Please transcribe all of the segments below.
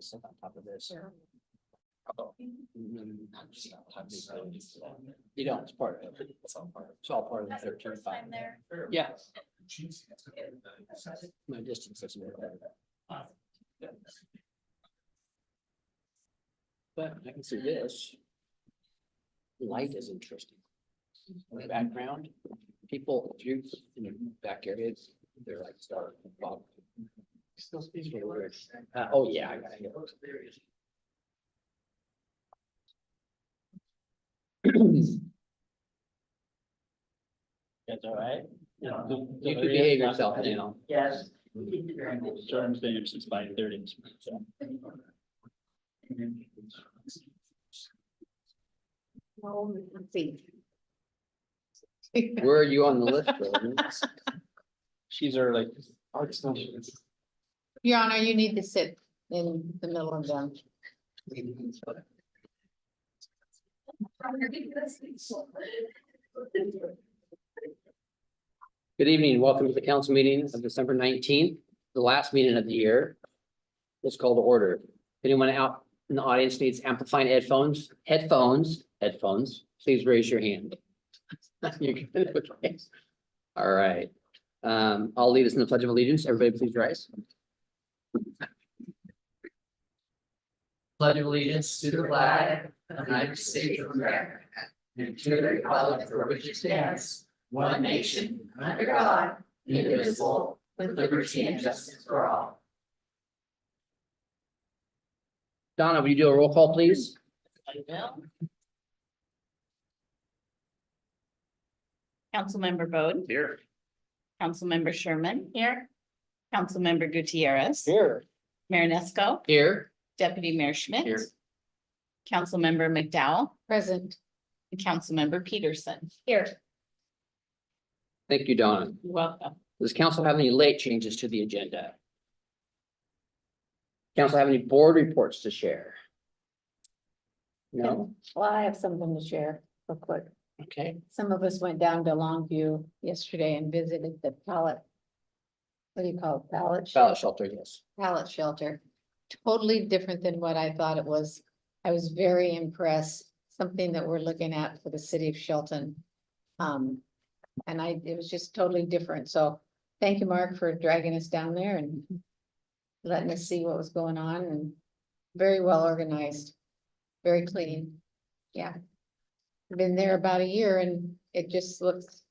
Sit on top of this. You don't, it's part of it. It's all part of the 13.5. Yeah. My distance is more. But I can see this. Light is interesting. In the background, people, if you in the back areas, they're like star. Still speaks for words. Oh, yeah, I got it. That's all right. You can behave yourself, you know. Yes. Jordan's been here since 5:30. Where are you on the list, Jordan? She's early. Your Honor, you need to sit in the middle of them. Good evening. Welcome to the council meeting of December 19th, the last meeting of the year. Let's call to order. Anyone out in the audience needs amplifying headphones, please raise your hand. You're good. Okay. All right. I'll lead us in the Pledge of Allegiance. Everybody please rise. Pledge of allegiance to the flag of the United States of America and to the republic for which it stands, one nation, under God, indivisible, with liberty and justice for all. Donna, will you do a roll call, please? Councilmember Bode, Here. Councilmember Sherman. Here. Councilmember Gutierrez. Here. Mayor Nesco, Here. Deputy Mayor Schmidt. Here. Councilmember McDowell, Present. and Councilmember Peterson. Here. Thank you, Donna. You're welcome. Does council have any late changes to the agenda? Council have any board reports to share? No? Well, I have something to share real quick. Okay. Some of us went down to Longview yesterday and visited the pallet. What do you call it? Ballot shelter, yes. Pallet shelter. Totally different than what I thought it was. I was very impressed. Something that we're looking at for the city of Shelton. And it was just totally different. So thank you, Mark, for dragging us down there and letting us see what was going on, and very well organized, very clean. Yeah. Been there about a year and it just looks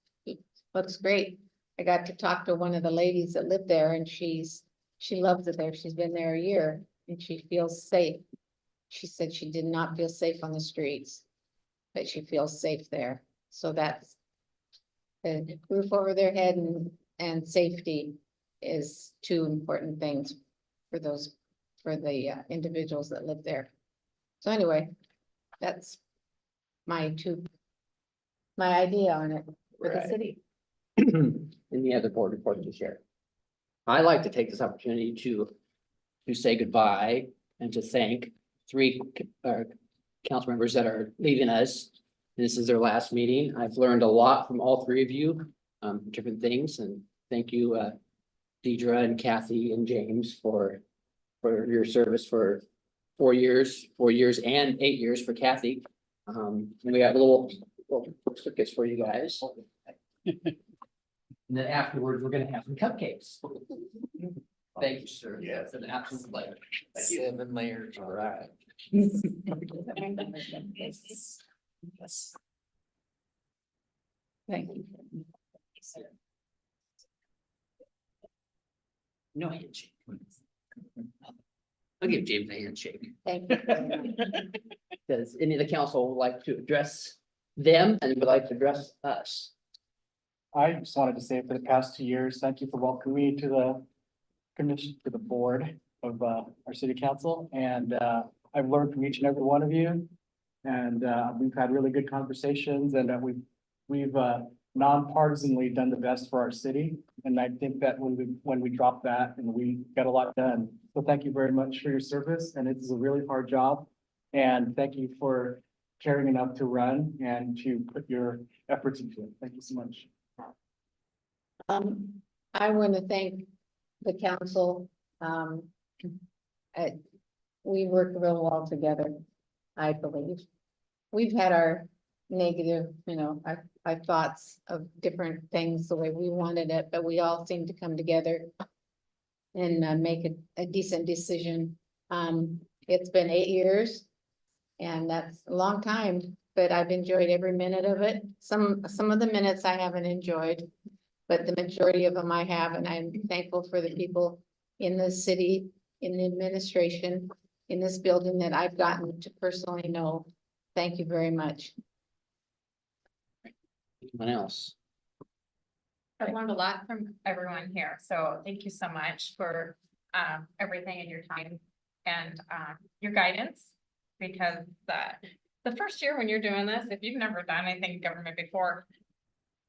great. I got to talk to one of the ladies that lived there, and she loves it there. She's been there a year and she feels safe. She said she did not feel safe on the streets, but she feels safe there. So that's the roof over their head and safety is two important things for the individuals that live there. So anyway, that's my idea on it for the Right. city. Any other board reports to share? I'd like to take this opportunity to say goodbye and to thank three council members that are leaving us. This is their last meeting. I've learned a lot from all three of you, different things, and thank you, Deidre and Kathy and James for your service for 4 years and 8 years for Kathy. We got little certificates for you guys. And then afterwards, we're gonna have some cupcakes. Thank you, sir. Yeah, it's an absolute pleasure. 7 layers. All right. Thank you. No handshake. I'll give James a handshake. Thank you. very much. Does any of the council would like to address them and would like to address us? I just wanted to say for the past 2 years, thank you for welcoming me to the commission, to the board of our city council. And I've learned from each and every one of you. And we've had really good conversations, and we've nonpartisanly done the best for our city. And I think that when we drop that, and we got a lot done. So thank you very much for your service, and it's a really hard job. And thank you for caring enough to run and to put your efforts into it. Thank you so much. I want to thank the council. we work real well together, I believe. We've had our negative, our thoughts of different things the way we wanted it, but we all seem to come together and make a decent decision. It's been 8 years and that's a long time, but I've enjoyed every minute of it. Some of the minutes I haven't enjoyed, but the majority of them I have, and I'm thankful for the people in the city, in the administration, in this building that I've gotten to personally know. Thank you very much. Anyone else? I've learned a lot from everyone here, so thank you so much for everything and your time and your guidance. Because the first year when you're doing this, if you've never done anything in government before,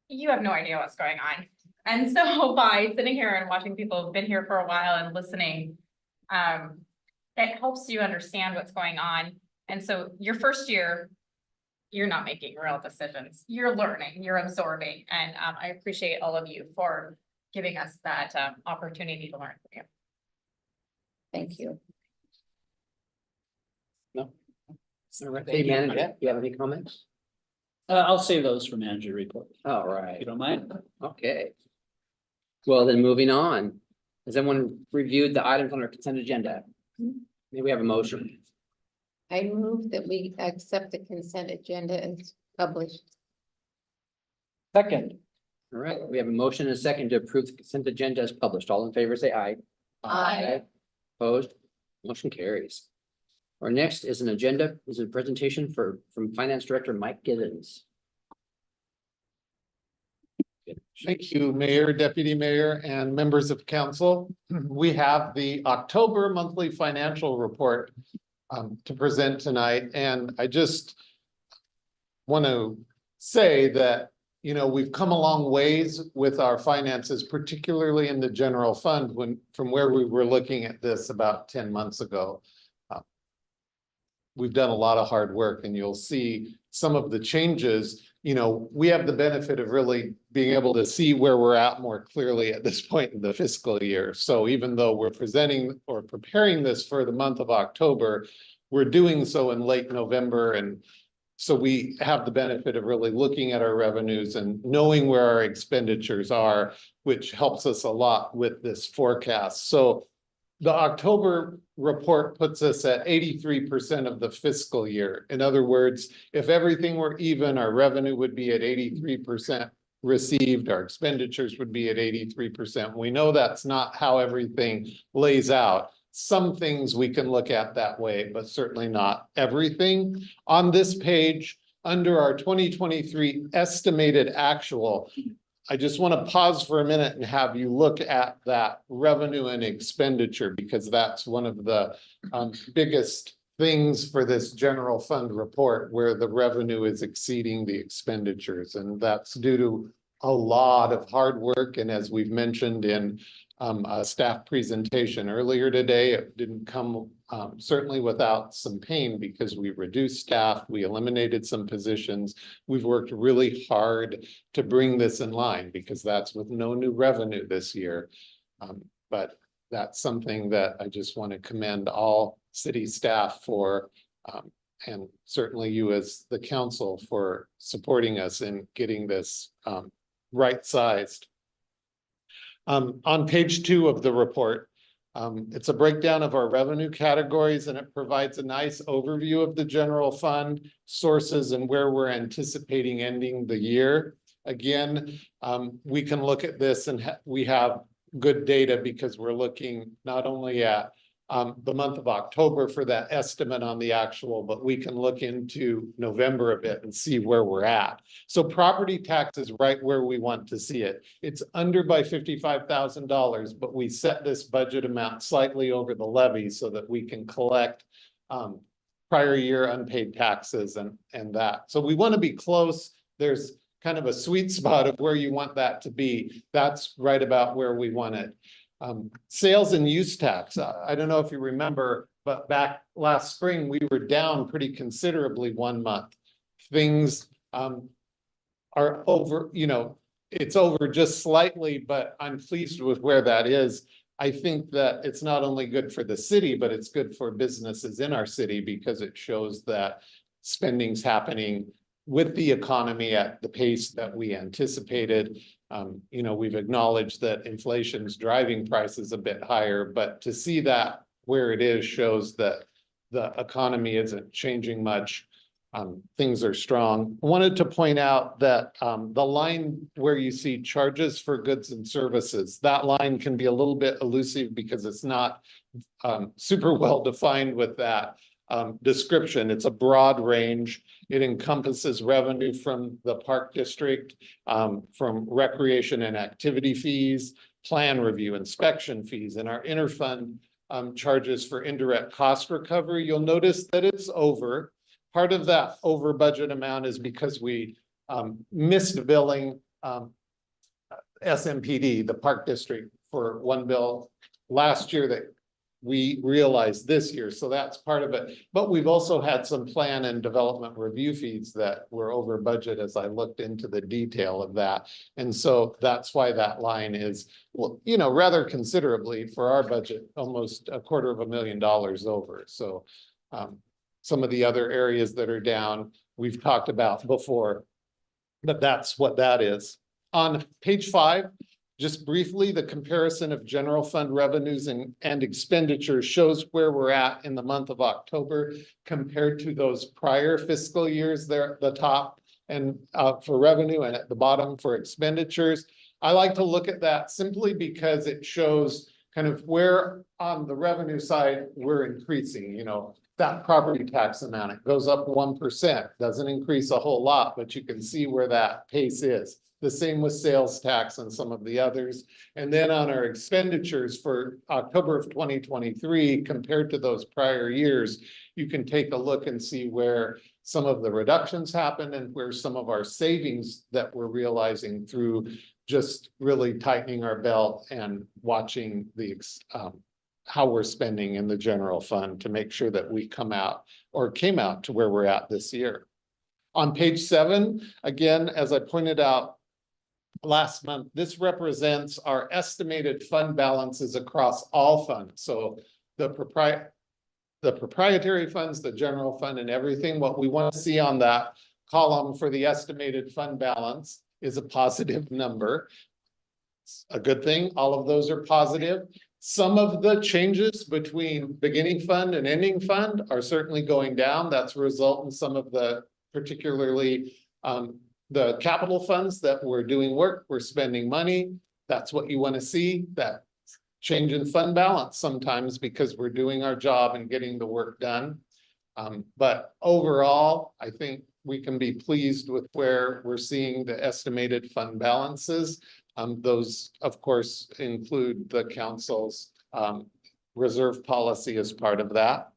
you have no idea what's going on. And so by sitting here and watching people who've been here for a while and listening, it helps you understand what's going on. And so your first year, you're not making real decisions. You're learning, you're absorbing. And I appreciate all of you for giving us that opportunity to learn from you. Thank you. No? All right. Thank Hey, you. manager, Yeah. do you have any comments? I'll save those for manager report, All if right, you don't mind. okay. Well, then moving on. Has everyone reviewed the items on our consent agenda? May we have a motion? I move that we accept the consent agenda as published. Second. All right, we have a motion and a second to approve the consent agenda as published. All in favor, say aye. Aye. Opposed, motion carries. Our next is an agenda, is a presentation from Finance Director Mike Givens. Thank you, Mayor, Deputy Mayor, and members of council. We have the October monthly financial report to present tonight, and I just want to say that, we've come a long ways with our finances, particularly in the general fund from where we were looking at this about 10 months ago. We've done a lot of hard work, and you'll see some of the changes. We have the benefit of really being able to see where we're at more clearly at this point in the fiscal year. So even though we're presenting or preparing this for the month of October, we're doing so in late November. And so we have the benefit of really looking at our revenues and knowing where our expenditures are, which helps us a lot with this forecast. So the October report puts us at 83% of the fiscal year. In other words, if everything were even, our revenue would be at 83% received, our expenditures would be at 83%. We know that's not how everything lays out. Some things we can look at that way, but certainly not everything. On this page, under our 2023 estimated actual, I just want to pause for a minute and have you look at that revenue and expenditure, because that's one of the biggest things for this general fund report, where the revenue is exceeding the expenditures. And that's due to a lot of hard work. And as we've mentioned in a staff presentation earlier today, it didn't come certainly without some pain, because we reduced staff, we eliminated some positions. We've worked really hard to bring this in line, because that's with no new revenue this year. But that's something that I just want to commend all city staff for, and certainly you as the council for supporting us in getting this right-sized. On page 2 of the report, it's a breakdown of our revenue categories, and it provides a nice overview of the general fund sources and where we're anticipating ending the year. Again, we can look at this and we have good data, because we're looking not only at the month of October for that estimate on the actual, but we can look into November a bit and see where we're at. So property tax is right where we want to see it. It's under by $55,000, but we set this budget amount slightly over the levy so that we can collect prior year unpaid taxes and that. So we want to be close. There's kind of a sweet spot of where you want that to be. That's right about where we want it. Sales and use tax. I don't know if you remember, but back last spring, we were down pretty considerably 1 month. Things are over, it's over just slightly, but I'm pleased with where that is. I think that it's not only good for the city, but it's good for businesses in our city because it shows that spending's happening with the economy at the pace that we anticipated. You know, we've acknowledged that inflation's driving prices a bit higher, but to see that where it is shows that the economy isn't changing much. Things are strong. I wanted to point out that the line where you see charges for goods and services, that line can be a little bit elusive because it's not super well defined with that description. It's a broad range. It encompasses revenue from the park district, from recreation and activity fees, plan review, inspection fees, and our interfund charges for indirect cost recovery. You'll notice that it's over. Part of that over budget amount is because we missed billing SMPD, the park district, for one bill last year that we realized this year. So that's part of it. But we've also had some plan and development review fees that were over budget as I looked into the detail of that. And so that's why that line is, well, you know, rather considerably for our budget, almost $250,000 over. So some of the other areas that are down, we've talked about before, but that's what that is. On page 5, just briefly, the comparison of general fund revenues and expenditures shows where we're at in the month of October compared to those prior fiscal years there at the top and for revenue and at the bottom for expenditures. I like to look at that simply because it shows kind of where on the revenue side we're increasing, you know, that property tax amount, it goes up 1%, doesn't increase a whole lot, but you can see where that pace is. The same with sales tax and some of the others. And then on our expenditures for October of 2023, compared to those prior years, you can take a look and see where some of the reductions happened and where some of our savings that we're realizing through just really tightening our belt and watching the how we're spending in the general fund to make sure that we come out or came out to where we're at this year. On page 7, again, as I pointed out last month, this represents our estimated fund balances across all funds. So the proprietary funds, the general fund, and everything. What we want to see on that column for the estimated fund balance is a positive number. It's a good thing. All of those are positive. Some of the changes between beginning fund and ending fund are certainly going down. That's a result in some of the, particularly the capital funds that we're doing work, we're spending money. That's what you want to see, that change in fund balance sometimes because we're doing our job and getting the work done. But overall, I think we can be pleased with where we're seeing the estimated fund balances. Those, of course, include the council's reserve policy as part of that.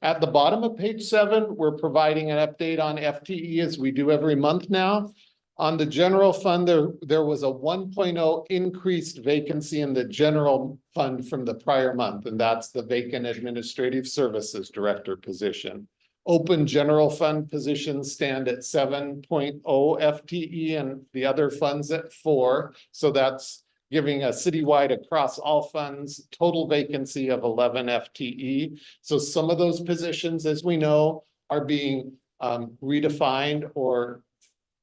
At the bottom of page 7, we're providing an update on FTE as we do every month now. On the general fund, there was a 1.0 increased vacancy in the general fund from the prior month, and that's the vacant administrative services director position. Open general fund positions stand at 7.0 FTE and the other funds at 4. So that's giving a citywide across all funds total vacancy of 11 FTE. So some of those positions, as we know, are being redefined or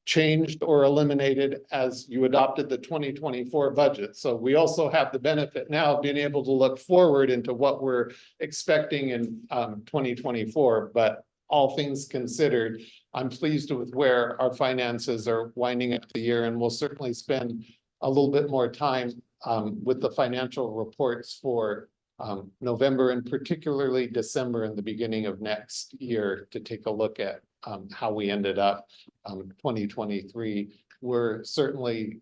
changed or eliminated as you adopted the 2024 budget. So we also have the benefit now of being able to look forward into what we're expecting in 2024. But all things considered, I'm pleased with where our finances are winding up the year, and we'll certainly spend a little bit more time with the financial reports for November and particularly December and the beginning of next year to take a look at how we ended up 2023. We're certainly,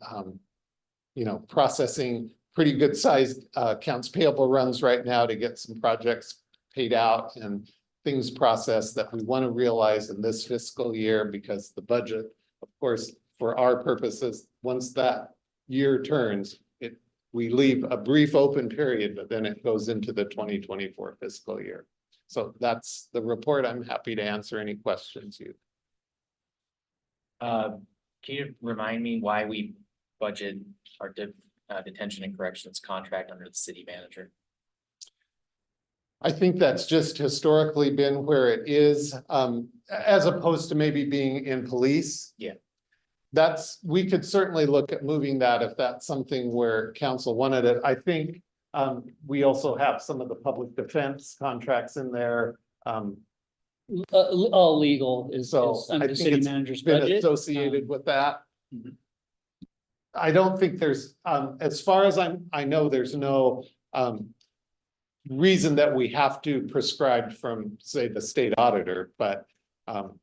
you know, processing pretty good sized accounts payable runs right now to get some projects paid out and things processed that we want to realize in this fiscal year, because the budget, of course, for our purposes, once that year turns, we leave a brief open period, but then it goes into the 2024 fiscal year. So that's the report. I'm happy to answer any questions you. Can you remind me why we budget our detention and corrections contract under the city manager. I think that's just historically been where it is, as opposed to maybe being in police. Yeah. That's, we could certainly look at moving that if that's something where council wanted it. I think, we also have some of the public defense contracts in there. All legal is So I under the think city it's manager's been budget. associated with that. Mhm. I don't think there's, as far as I know, there's no, reason that we have to prescribe from, say, the state auditor, but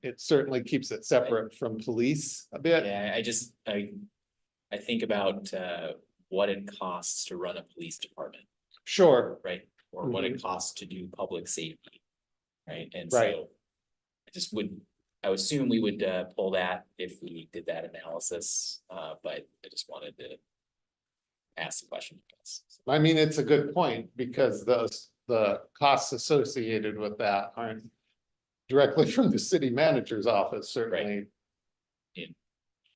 it certainly keeps it separate from police a bit. Yeah, I think about, what it costs to run a police department, Sure, right? Or what it costs to do public safety. Right, and Right. so. I would assume we would, pull that if we did that analysis, but I just wanted to. Ask the question. I mean, it's a good point because the costs associated with that aren't directly from the city manager's office, certainly.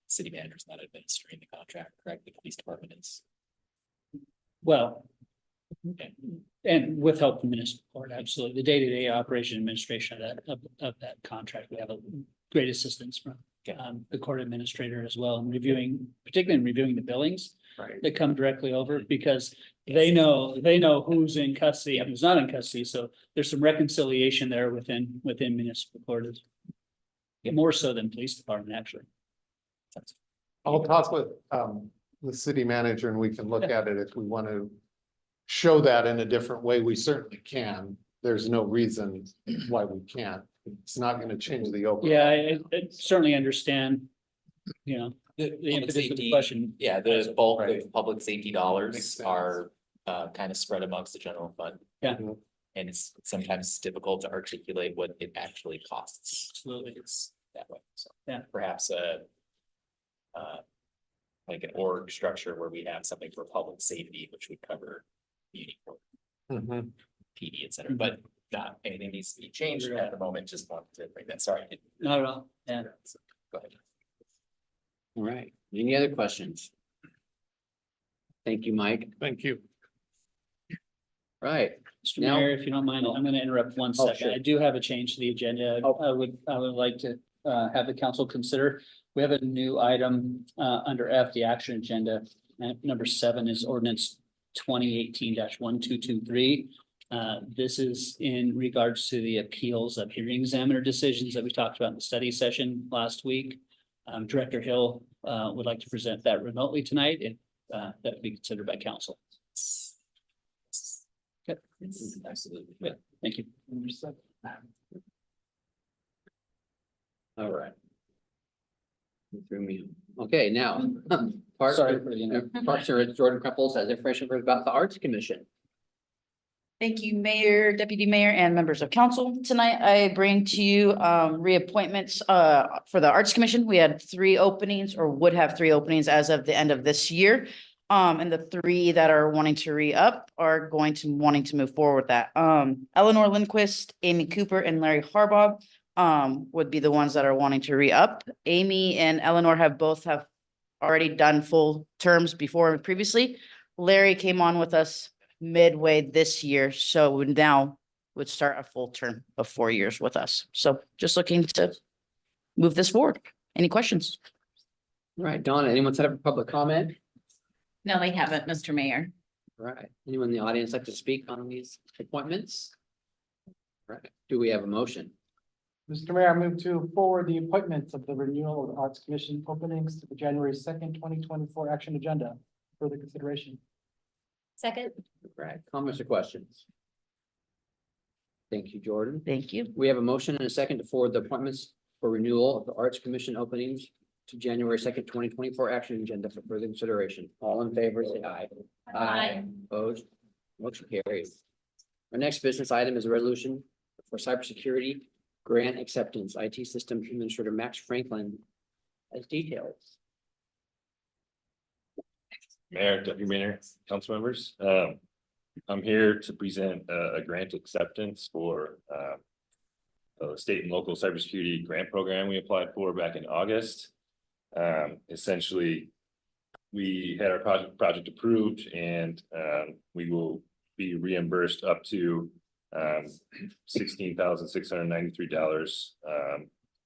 City manager's not administering the contract, correct? The police department is. Well. And with help from municipal court, absolutely. The day-to-day operation administration of that contract, we have a great assistance from. Okay. The court administrator as well, and particularly in reviewing the billings Right. that come directly over, because they know who's in custody and who's not in custody, so there's some reconciliation there within municipal court. More so than police department, actually. I'll talk with the city manager and we can look at it if we want to show that in a different way. We certainly can. There's no reason why we can't. It's not going to change the overall. Yeah, I certainly understand, the Public impetus of the safety, question. yeah, the bulk Right. of public safety Makes dollars sense. are kind of spread amongst the general fund. Yeah. And it's sometimes difficult to articulate what it actually costs. Absolutely. It's that way, so. Yeah. Perhaps like an org structure where we have something for public safety, which would cover community court, Mhm. PD, et cetera, but not anything needs to be changed at the moment, just wanted to bring that, sorry. Not at all, yeah. Go ahead. All right, any other questions? Thank you, Mike. Thank you. Right, Mr. Now- Mayor, if you don't mind, I'm gonna interrupt one Oh, second. sure. I do have a change to the agenda. Oh. I would like to have the council consider. We have a new item under F, the action agenda. Number 7 is ordinance 2018-1223. This is in regards to the appeals of hearing examiner decisions that we talked about in the study session last week. Director Hill would like to present that remotely tonight, and that would be considered by council. Okay. Absolutely. Yeah, thank you. all right. You threw me. Okay, now. Parks Sorry for the Parks and Rec, Jordan Crumples has information about the Arts Commission. Thank you, Mayor, Deputy Mayor, and members of council. Tonight, I bring to you reappointments for the Arts Commission. We had 3 openings, or would have 3 openings as of the end of this year. And the 3 that are wanting to re-up are wanting to move forward with that. Eleanor Lindquist, Amy Cooper, and Larry Harbaugh would be the ones that are wanting to re-up. Amy and Eleanor have already done full terms before previously. Larry came on with us midway this year, so now would start a full term of 4 years with us. So just looking to move this forward. Any questions? All right, Donna, anyone set up for public comment? No, they haven't, Mr. Mayor. All right, anyone in the audience like to speak on these appointments? All right, do we have a motion? Mr. Mayor, I move to forward the appointments of the renewal of the Arts Commission openings to the January 2nd, 2024 action agenda for the consideration. Second. All right, comments or questions? Thank you, Jordan. Thank you. We have a motion and a second to forward the appointments for renewal of the Arts Commission openings to January 2nd, 2024 action agenda for further consideration. All in favor, say aye. Aye. Opposed? Motion carries. Our next business item is a resolution for cybersecurity grant acceptance. IT System Administrator Max Franklin has details. Mayor, Deputy Mayor, council members, I'm here to present a grant acceptance for a state and local cybersecurity grant program we applied for back in August. Essentially, we had our project approved and, we will be reimbursed up to, $16,693,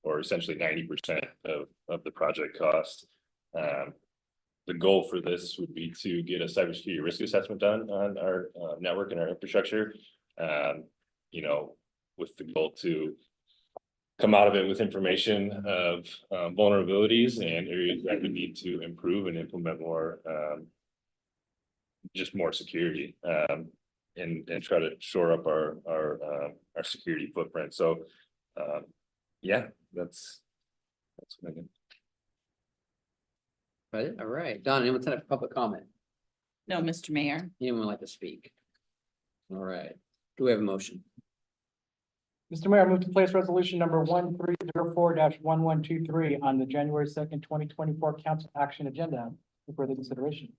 or essentially 90% of the project cost. The goal for this would be to get a cybersecurity risk assessment done on our network and our infrastructure. You know, with the goal to come out of it with information of vulnerabilities and areas that we need to improve and implement more, just more security, and try to shore up our security footprint. So, yeah, that's what I can. Right, all right. Don, anyone set up public comment? No, Mr. Mayor. Anyone like to speak? All right, do we have a motion? Mr. Mayor, I move to place resolution number 1304-1123 on the January 2nd, 2024 council action agenda for further consideration.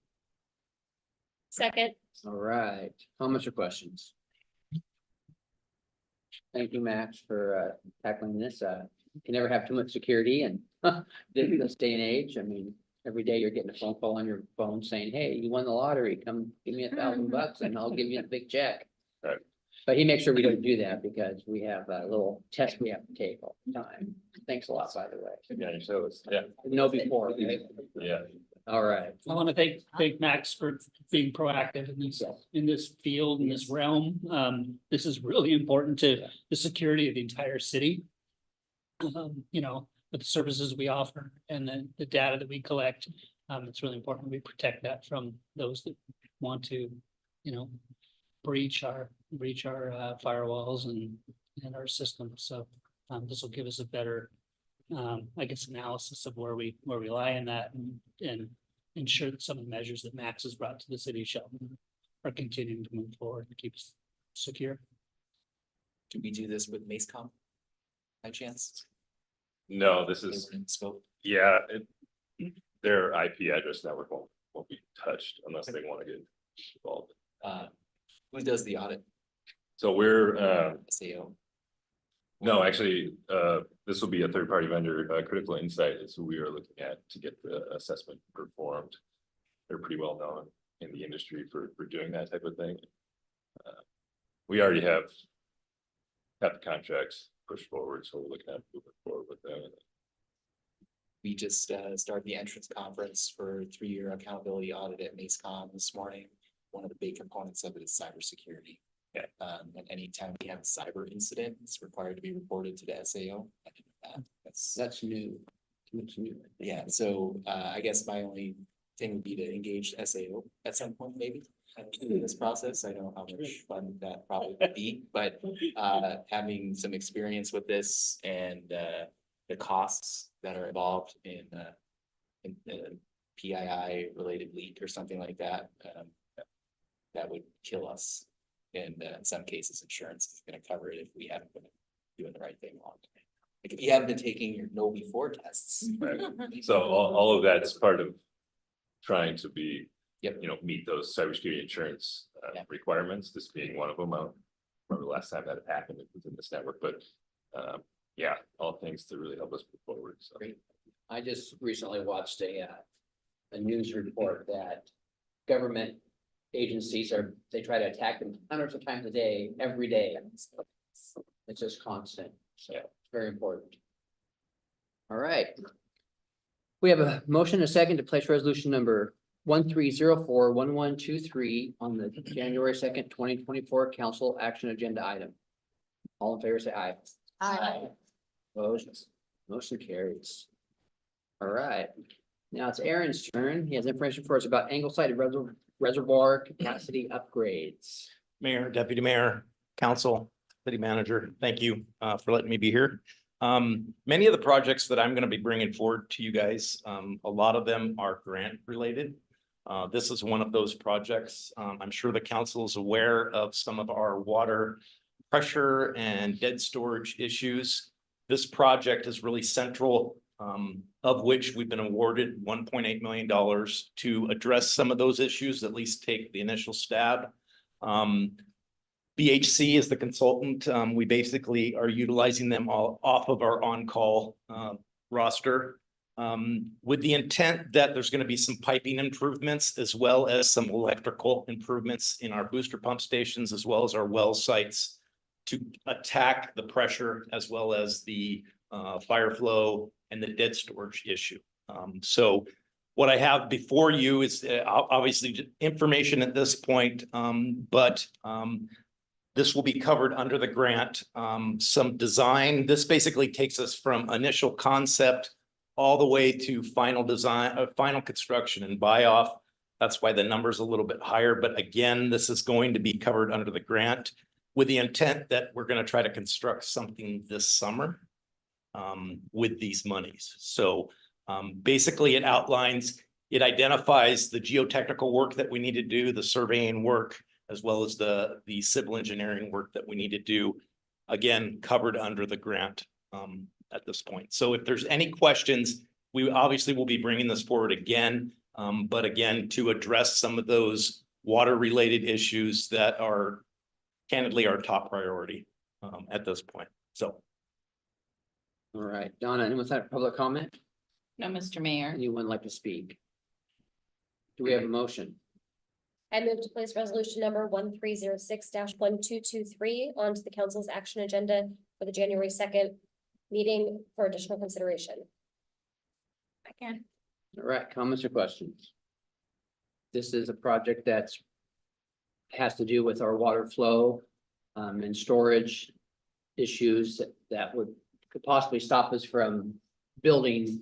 Second. All right, comments or questions? Thank you, Max, for tackling this. You can never have too much security and this day and age. I mean, every day you're getting a phone call on your phone saying, hey, you won the lottery, come give me $1,000 and I'll give you a big check. Right. But he makes sure we don't do that because we have a little test we have to take all the time. Thanks a lot, by the way. Yeah, so it's, yeah, No before, right? yeah. I want to thank Max for being proactive in this field, in this realm. This is really important to the security of the entire city. You know, with the services we offer and then the data that we collect, it's really important we protect that from those that want to, you know, breach our firewalls and our systems. So this will give us a better, I guess, analysis of where we lie in that and ensure that some of the measures that Max has brought to the city of Shelton are continuing to move forward and keep us secure. Do we do this with MaceCom? By chance? No, this They is, were in scope. yeah, their IP address network won't be touched unless they want to get involved. Who does the audit? So we're, SAO. no, actually, this will be a third-party vendor. Critical Insight is who we are looking at to get the assessment performed. They're pretty well known in the industry for doing that type of thing. We already have the contracts pushed forward, so we're looking at moving forward with them. We just started the entrance conference for 3-year accountability audit at MaceCom this morning. One of the big components of it is cybersecurity. Yeah. And anytime we have a cyber incident, it's required to be reported to the SAO. That's new. It's new. Yeah, so I guess my only thing would be to engage the SAO at some point, maybe. In this process, I don't know how much fun that probably would be, but having some experience with this and the costs that are involved in the PII related leak or something like that, that would kill us. And in some cases, insurance is going to cover it if we haven't been doing the right thing along the way. Like if you haven't been taking your no before tests. Right. So all of that's part of trying to be, Yep. you know, meet those cybersecurity insurance Yeah. requirements, this being one of them. I don't remember the last time that had happened within this network, but yeah, all things to really help us move forward. So Great. I just recently watched a news report that government agencies they try to attack them hundreds of times a day, every day. It's just constant, so it's very important. All right. We have a motion, a second to place resolution number 1304-1123 on the January 2nd, 2024 council action agenda item. All in favor, say aye. Aye. Opposed? Motion carries. All right, now it's Aaron's turn. He has information for us about Angleside Reservoir capacity upgrades. Mayor, Deputy Mayor, Council, City Manager, thank you for letting me be here. Many of the projects that I'm going to be bringing forward to you guys, a lot of them are grant related. This is one of those projects. I'm sure the council is aware of some of our water pressure and dead storage issues. This project is really central, of which we've been awarded $1.8 million to address some of those issues, at least take the initial stab. BHC is the consultant. We basically are utilizing them all off of our on-call roster. with the intent that there's gonna be some piping improvements as well as some electrical improvements in our booster pump stations as well as our well sites to attack the pressure as well as the fire flow and the dead storage issue. So what I have before you is obviously information at this point, but this will be covered under the grant. Some design, this basically takes us from initial concept all the way to final design, final construction and buy off. That's why the number's a little bit higher, but again, this is going to be covered under the grant with the intent that we're gonna try to construct something this summer with these monies. So basically it outlines, it identifies the geotechnical work that we need to do, the surveying work, as well as the civil engineering work that we need to do, again, covered under the grant at this point. So if there's any questions, we obviously will be bringing this forward again, but again, to address some of those water-related issues that are candidly our top priority at this point. So. All right, Donna, anyone have public comment? No, Mr. Mayor. Anyone like to speak? Do we have a motion? I move to place resolution number 1306-1223 onto the council's action agenda for the January 2nd meeting for additional consideration. Again, All right, comments or questions? This is a project that's has to do with our water flow and storage issues that could possibly stop us from building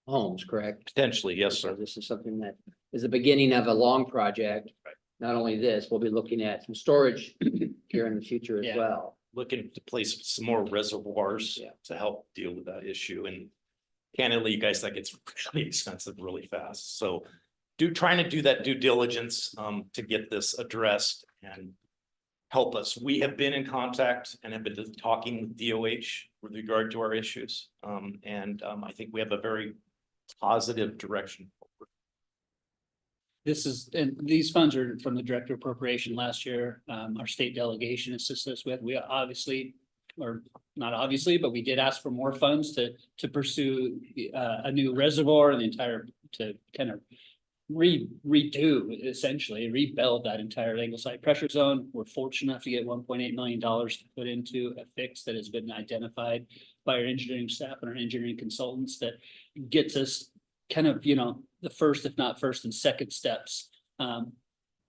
homes, correct? Potentially, yes, So sir. this is something that is the beginning of a long project. Right. Not only this, we'll be looking at some storage here in the future as Yeah. well. Looking to place some more reservoirs Yeah. to help deal with that issue. And candidly, you guys, that gets really expensive really fast. So trying to do that due diligence to get this addressed and help us. We have been in contact and have been talking with DOH with regard to our issues. I think we have a very positive direction forward. And these funds are from the Director of Appropriation last year. Our state delegation assisted us with. We obviously, or not obviously, but we did ask for more funds to pursue a new reservoir and the entire, to kind of redo, essentially rebuild that entire Ingleside pressure zone. We're fortunate enough to get $1.8 million to put into a fix that has been identified by our engineering staff and our engineering consultants that gets us kind of, the first, if not first and second steps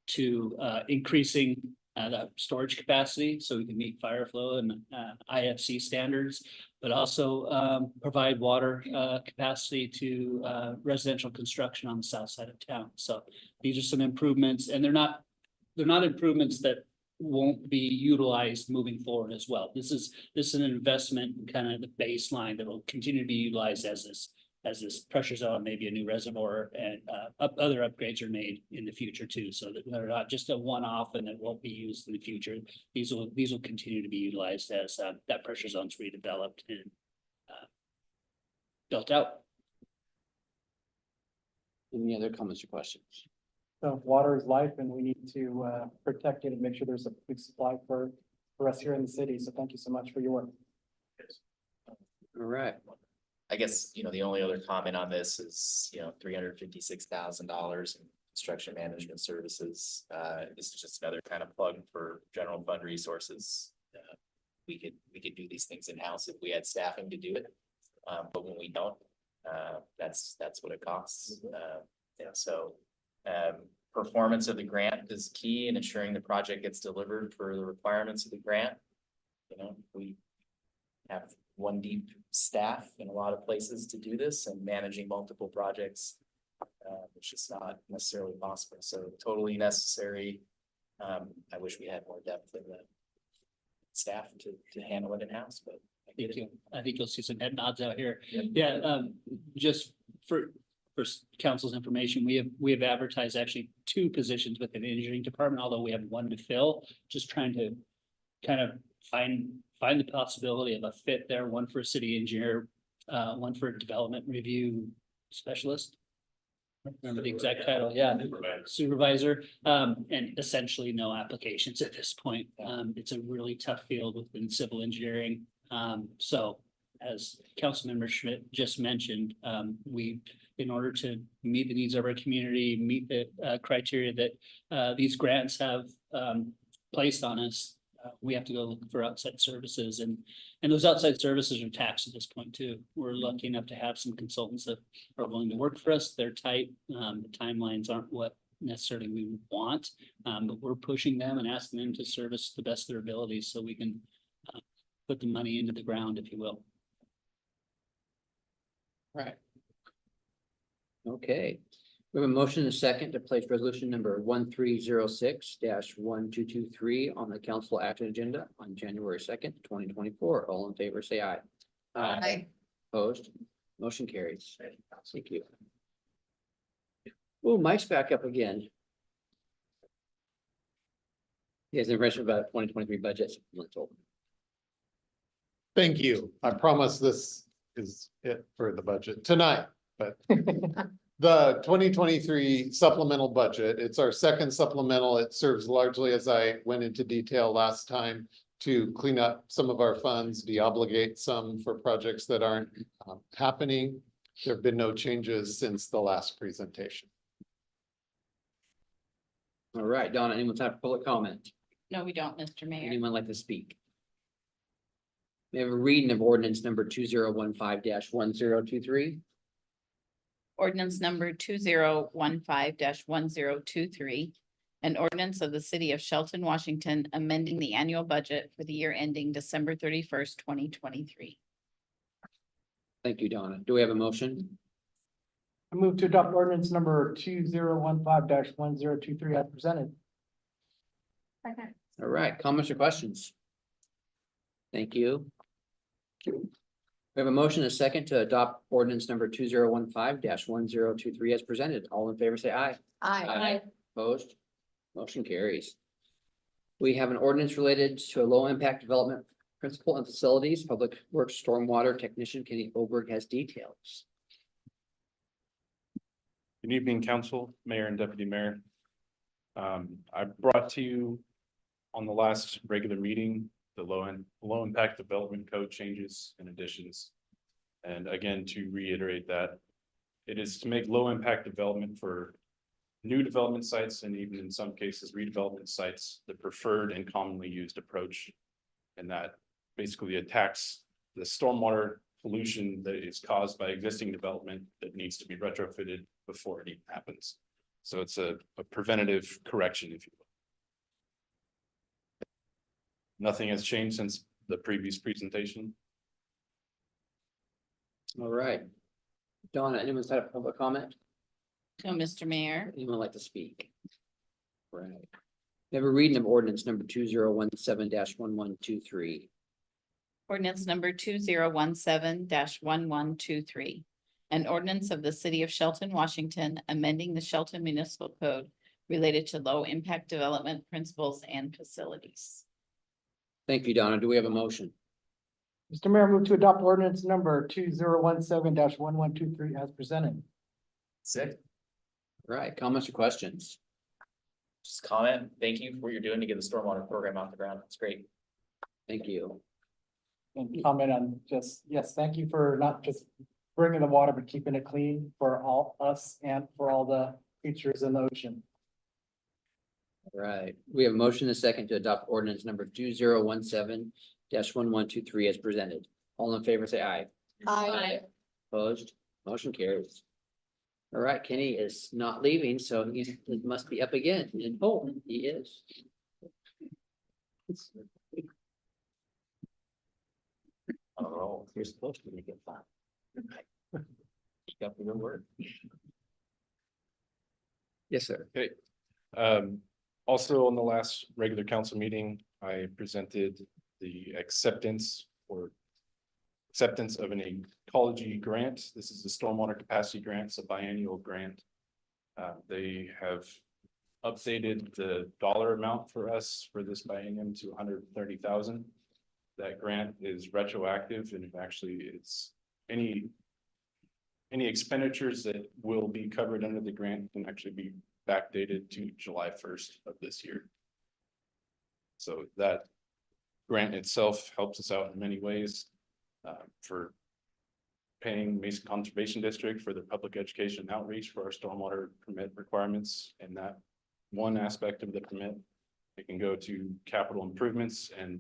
to increasing the storage capacity so we can meet fire flow and IFC standards, but also provide water capacity to residential construction on the south side of town. So these are some improvements, and they're not improvements that won't be utilized moving forward as well. This is an investment, kind of the baseline that will continue to be utilized as this pressure zone, maybe a new reservoir, and other upgrades are made in the future too, so that they're not just a one-off and it won't be used in the future. These will continue to be utilized as that pressure zone's redeveloped and built out. Any other comments or questions? So water is life and we need to protect it and make sure there's a good supply for us here in the city. So thank you so much for your work. All right, I guess, the only other comment on this is, $356,000 in construction management services. This is just another kind of plug for general fund resources. We could do these things in-house if we had staffing to do it. But when we don't, that's what it costs. Performance of the grant is key in ensuring the project gets delivered for the requirements of the grant. We have one deep staff in a lot of places to do this, and managing multiple projects, which is not necessarily possible. So totally necessary. I wish we had more depth in the staff to handle it in-house, but. Thank you. I think you'll see some head nods out here. Yep. Yeah, just for council's information, we have advertised actually 2 positions within the engineering department, although we have 1 to fill. Just trying to kind of find the possibility of a fit there, 1 for a city engineer, 1 for a development review specialist. I don't remember the exact title, yeah, supervisor, and essentially no applications at this point. It's a really tough field within civil engineering. So as Councilmember Schmidt just mentioned, in order to meet the needs of our community, meet the criteria that these grants have placed on us, we have to go look for outside services, and those outside services are taxed at this point too. We're lucky enough to have some consultants that are willing to work for us. They're tight. The timelines aren't what necessarily we want, but we're pushing them and asking them to service the best of their abilities so we can put the money into the ground, if you will. Right. Okay, we have a motion and a second to place resolution number 1306-1223 on the council action agenda on January 2nd, 2024. All in favor, say aye. Aye. Opposed, motion carries. Thank you. Oh, Mike's back up again. He has information about 2023 budget supplemental. Thank you. I promise this is it for the budget tonight, but the 2023 supplemental budget, it's our second supplemental. It serves largely, as I went into detail last time, to clean up some of our funds, deobligate some for projects that aren't happening. There have been no changes since the last presentation. All right, Donna, anyone have public comment? No, we don't, Mr. Mayor. Anyone like to speak? We have a reading of ordinance number 2015-1023. Ordinance number 2015-1023. An ordinance of the city of Shelton, Washington, amending the annual budget for the year ending December 31st, 2023. Thank you, Donna. Do we have a motion? I move to adopt ordinance number 2015-1023 as presented. Second. All right, comments or questions? Thank you. We have a motion and a second to adopt ordinance number 2015-1023 as presented. All in favor, say aye. Aye. Opposed? Motion carries. We have an ordinance related to a low impact development principal and facilities. Public Works Stormwater Technician Kenny Oberg has details. Good evening, council, mayor and deputy mayor. I brought to you on the last regular meeting, the low impact development code changes and additions. And again, to reiterate that it is to make low impact development for new development sites and even in some cases redevelopment sites, the preferred and commonly used approach. And that basically attacks the stormwater pollution that is caused by existing development that needs to be retrofitted before it even happens. So it's a preventative correction, if you will. Nothing has changed since the previous presentation. All right. Donna, anyone's had a public comment? No, Mr. Mayor. Anyone like to speak? Right. We have a reading of ordinance number 2017-1123. Ordinance number 2017-1123. An ordinance of the city of Shelton, Washington, amending the Shelton Municipal Code related to low impact development principles and facilities. Thank you, Donna. Do we have a motion? Mr. Mayor, move to adopt ordinance number 2017-1123 as presented. Sick. Right, comments or questions? Just comment, thank you for what you're doing to get the stormwater program off the ground. It's great. Thank you. And comment on just, yes, thank you for not just bringing the water, but keeping it clean for all us and for all the creatures in the ocean. Right, we have a motion and a second to adopt ordinance number 2017-1123 as presented. All in favor, say aye. Aye. Opposed, motion carries. All right, Kenny is not leaving, so he must be up again. And oh, he is. Oh, You're supposed to make it fun. Got the good word. Yes, sir. Also on the last regular council meeting, I presented the acceptance of an ecology grant. This is the stormwater capacity grant. It's a biannual grant. They have updated the dollar amount for us for this biennium to 130,000. That grant is retroactive and it actually it's any expenditures that will be covered under the grant can actually be backdated to July 1st of this year. So that grant itself helps us out in many ways. for paying Mason Conservation District for their public education outreach for our stormwater permit requirements. And that one aspect of the permit, it can go to capital improvements and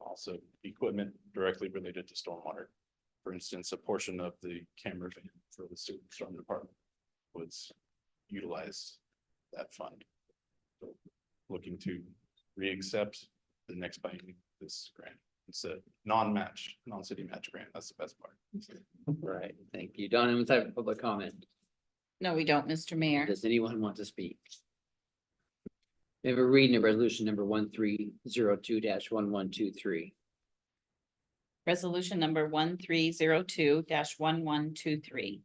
also equipment directly related to stormwater. For instance, a portion of the camera van for the storm department was utilized that fund. So looking to re-accept the next biennium this grant. It's a non-match, non-city match grant. That's the best part. Right, thank you. Donna, any type of public comment? No, we don't, Mr. Mayor. Does anyone want to speak? We have a reading of resolution number 1302-1123. Resolution number 1302-1123.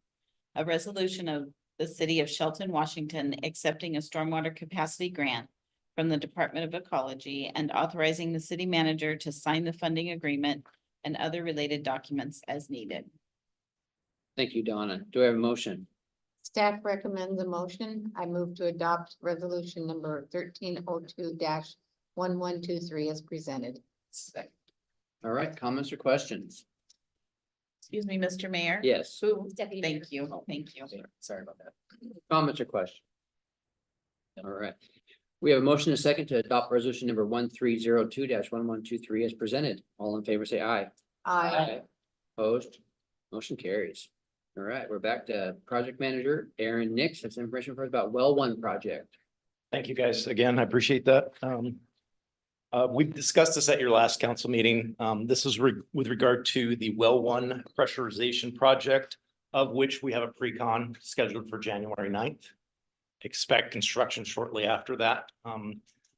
A resolution of the city of Shelton, Washington, accepting a stormwater capacity grant from the Department of Ecology and authorizing the city manager to sign the funding agreement and other related documents as needed. Thank you, Donna. Do I have a motion? Staff recommends a motion. I move to adopt resolution number 1302-1123 as presented. All right, comments or questions? Excuse me, Mr. Mayor? Yes, Who? Deputy Mayor. Thank you, thank you. sorry about that. Comments or questions? All right. We have a motion and a second to adopt resolution number 1302-1123 as presented. All in favor, say aye. Aye. Opposed? Motion carries. All right, we're back to project manager Aaron Nix has information for us about well one project. Thank you, guys. Again, I appreciate that. We've discussed this at your last council meeting. This is with regard to the well one pressurization project, of which we have a pre-con scheduled for January 9th. Expect construction shortly after that.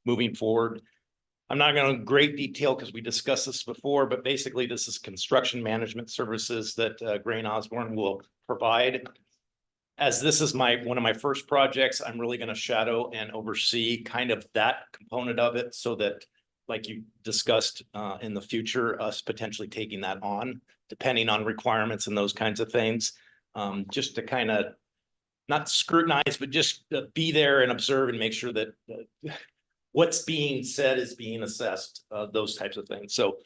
Moving forward, I'm not going to great detail because we discussed this before, but basically this is construction management services that Grain Osborne will provide. As this is one of my first projects, I'm really going to shadow and oversee kind of that component of it so that, like you discussed in the future, us potentially taking that on, depending on requirements and those kinds of things, just to kind of not scrutinize, but just be there and observe and make sure that what's being said is being assessed, those types of things. So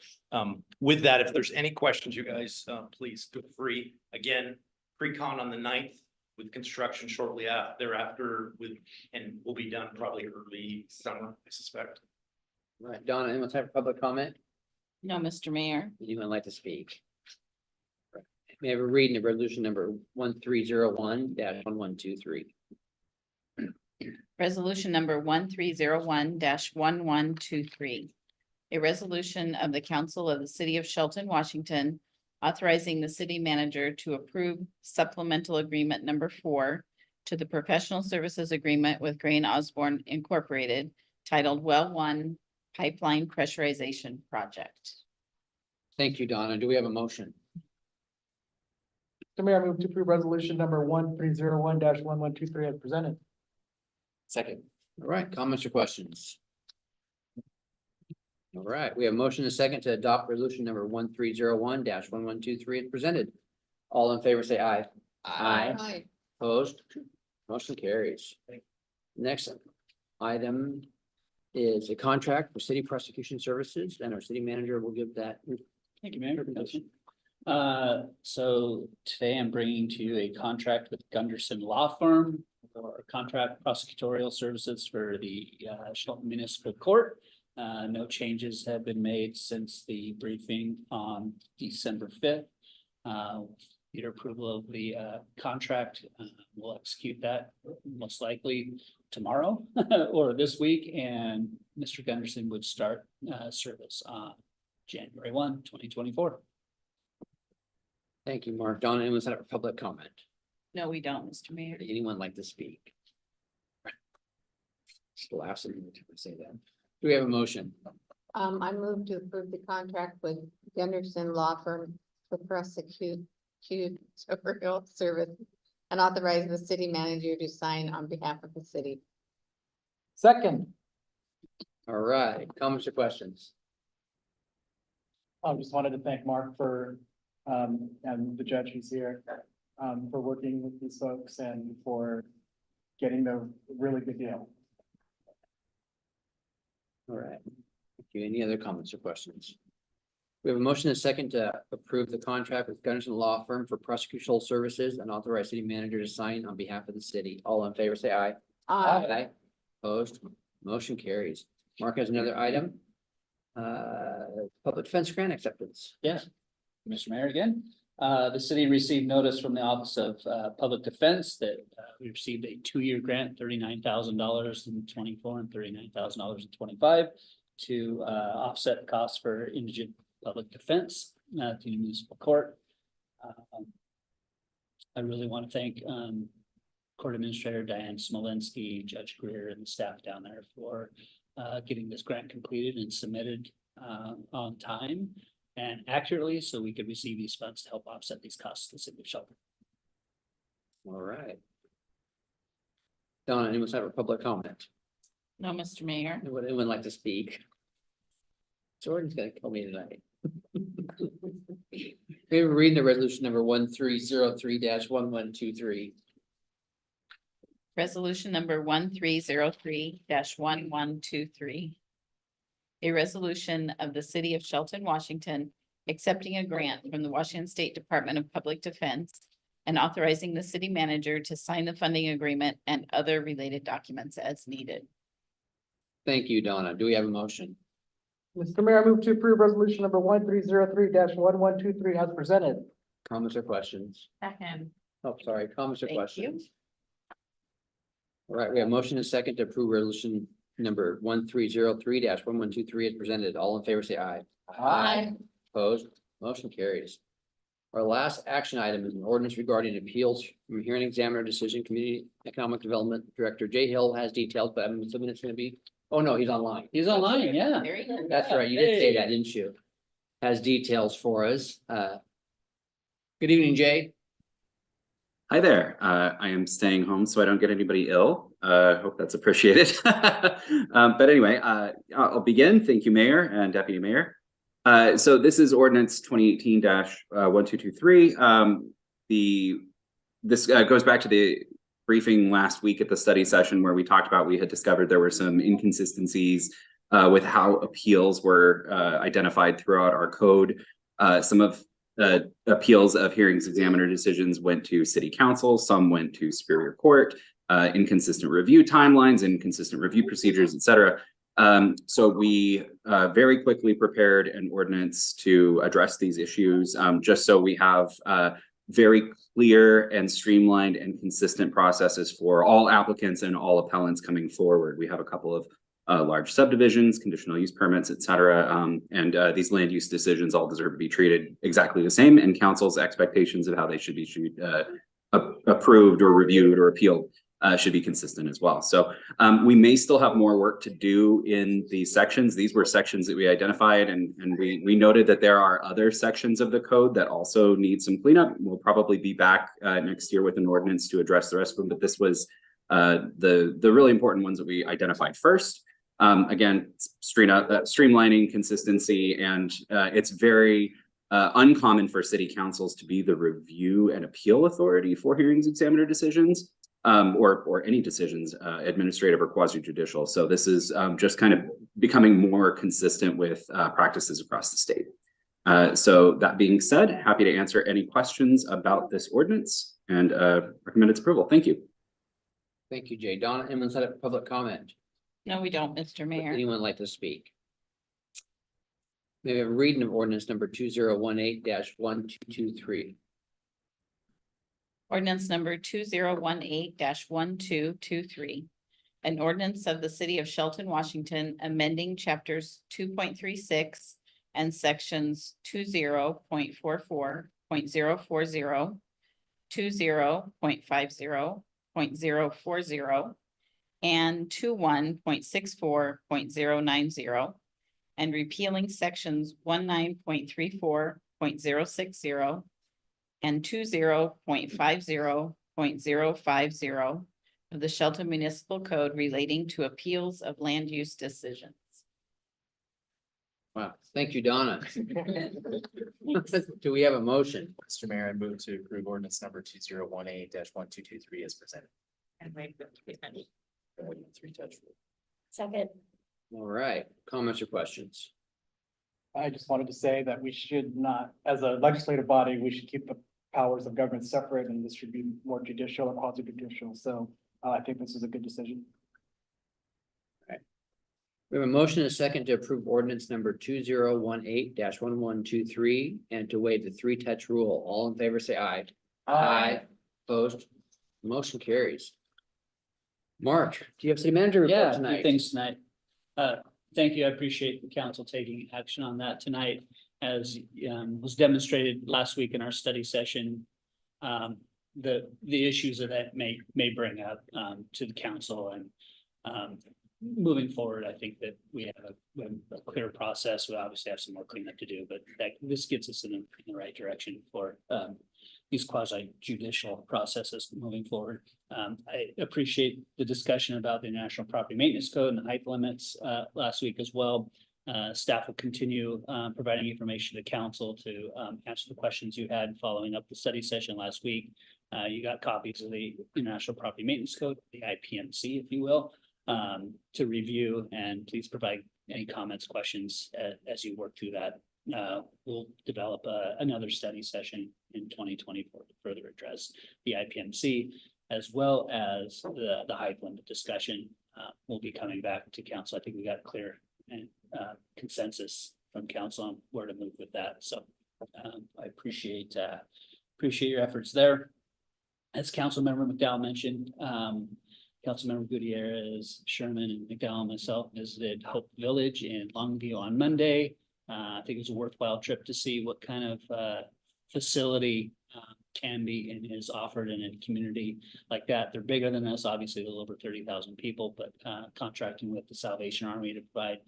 with that, if there's any questions, you guys, please feel free. Again, pre-con on the 9th with construction shortly thereafter and we'll be done probably early summer, I suspect. All right, Donna, anyone type of public comment? No, Mr. Mayor. Anyone like to speak? Right. May I have a reading of resolution number 1301-1123. Resolution number 1301-1123. A resolution of the Council of the City of Shelton, Washington, authorizing the city manager to approve supplemental agreement number 4 to the professional services agreement with Grain Osborne Incorporated titled Well One Pipeline Pressurization Project. Thank you, Donna. Do we have a motion? Mr. Mayor, I move to approve resolution number 1301-1123 as presented. Second. All right, comments or questions? All right, we have a motion and a second to adopt resolution number 1301-1123 as presented. All in favor, say aye. Aye. Opposed? Motion carries. Next item is a contract for city prosecution services, and our city manager will give that. Thank you, Mayor. So today I'm bringing to you a contract with Gunderson Law Firm for contract prosecutorial services for the Shelton Municipal Court. No changes have been made since the briefing on December 5th. Your approval of the contract, we'll execute that most likely tomorrow or this week, and Mr. Gunderson would start service on January 1, 2024. Thank you, Mark. Donna, anyone set up a public comment? No, we don't, Mr. Mayor. Would anyone like to speak? Still absent, I say that. Do we have a motion? I move to approve the contract with Gunderson Law Firm for prosecutorial service and authorize the city manager to sign on behalf of the city. Second, All right, comments or questions? I just wanted to thank Mark for, and the judge who's here, for working with these folks and for getting the really good deal. All right. Thank you. Any other comments or questions? We have a motion and a second to approve the contract with Gunderson Law Firm for prosecutorial services and authorize city manager to sign on behalf of the city. All in favor, say aye. Aye. Opposed, motion carries. Mark has another item. Public defense grant acceptance. Yes. Mr. Mayor again, the city received notice from the Office of Public Defense that we received a 2-year grant, $39,000 in 24 and $39,000 in 25 to offset costs for indigent public defense to the municipal court. I really want to thank Court Administrator Diane Smolinski, Judge Greer, and the staff down there for getting this grant completed and submitted on time and accurately, so we could receive these funds to help offset these costs to the city of Shelton. All right. Donna, anyone have a public comment? No, Mr. Mayor. Anyone like to speak? Jordan's gonna kill me tonight. We were reading the resolution number 1303-1123. Resolution number 1303-1123. A resolution of the city of Shelton, Washington, accepting a grant from the Washington State Department of Public Defense and authorizing the city manager to sign the funding agreement and other related documents as needed. Thank you, Donna. Do we have a motion? Mr. Mayor, I move to approve resolution number 1303-1123 as presented. Comments or questions? Second. Oh, sorry, comments or Thank you. questions? All right, we have motion and second to approve resolution number 1303-1123 as presented. All in favor, say aye. Opposed, motion carries. Our last action item is an ordinance regarding appeals from hearing examiner decision. Community Economic Development Director Jay Hill has details, but I'm assuming it's gonna be, oh no, he's online. He's online, yeah. Very good. That's right, you did say Hey. that, didn't you? Has details for us. Good evening, Jay. Hi there. I am staying home so I don't get anybody ill. Hope that's appreciated. But anyway, I'll begin. Thank you, Mayor and Deputy Mayor. So this is ordinance 2018-1223. This goes back to the briefing last week at the study session where we talked about, we had discovered there were some inconsistencies with how appeals were identified throughout our code. Some of appeals of hearings examiner decisions went to city council, some went to Superior Court, inconsistent review timelines, inconsistent review procedures, et cetera. So we very quickly prepared an ordinance to address these issues, just so we have very clear and streamlined and consistent processes for all applicants and all appellants coming forward. We have a couple of large subdivisions, conditional use permits, et cetera. And these land use decisions all deserve to be treated exactly the same, and council's expectations of how they should be approved or reviewed or appealed should be consistent as well. So we may still have more work to do in these sections. These were sections that we identified, and we noted that there are other sections of the code that also need some cleanup. We'll probably be back next year with an ordinance to address the rest of them, but this was the really important ones that we identified first. Again, streamlining, consistency, and it's very uncommon for city councils to be the review and appeal authority for hearings examiner decisions, or any decisions, administrative or quasi-judicial. So this is just kind of becoming more consistent with practices across the state. So that being said, happy to answer any questions about this ordinance and recommend its approval. Thank you. Thank you, Jay. Donna, anyone set up public comment? No, we don't, Mr. Mayor. Anyone like to speak? May we have a reading of ordinance number 2018-1223. Ordinance number 2018-1223. An ordinance of the city of Shelton, Washington, amending chapters 2.36 and sections 20.44.040, 20.50.040, and 21.64.090, and repealing sections 19.34.060 and 20.50.050 of the Shelton Municipal Code relating to appeals of land use decisions. Wow, thank you, Donna. Do we have a motion? Mr. Mayor, I move to approve ordinance number 2018-1223 as presented. And wait for the statement. Second. All right, comments or questions? I just wanted to say that we should not, as a legislative body, we should keep the powers of government separate, and this should be more judicial or quasi judicial. So I think this is a good decision. We have a motion and a second to approve ordinance number 2018-1123 and to waive the three-touch rule. All in favor, say aye. Opposed? Motion carries. Mark, do you have city manager report Yeah, a few tonight? things tonight. Thank you. I appreciate the council taking action on that tonight. As was demonstrated last week in our study session. The issues that may bring up to the council and moving forward, I think that we have a clear process. We obviously have some more cleanup to do, but this gets us in the right direction for these quasi judicial processes moving forward. I appreciate the discussion about the National Property Maintenance Code and the height limits last week as well. Staff will continue providing information to council to answer the questions you had following up the study session last week. You got copies of the National Property Maintenance Code, the IPMC, if you will, to review, and please provide any comments, questions as you work through that. We'll develop another study session in 2024 to further address the IPMC as well as the height limit discussion. We'll be coming back to council. I think we got clear and consensus from council on where to move with that. So I appreciate your efforts there. As Councilmember McDowell mentioned, Councilmember Gutierrez, Sherman, and McDowell and myself visited Hope Village in Longview on Monday. I think it was a worthwhile trip to see what kind of facility Canby and is offered in a community like that. They're bigger than us, obviously, a little over 30,000 people, but contracting with the Salvation Army to provide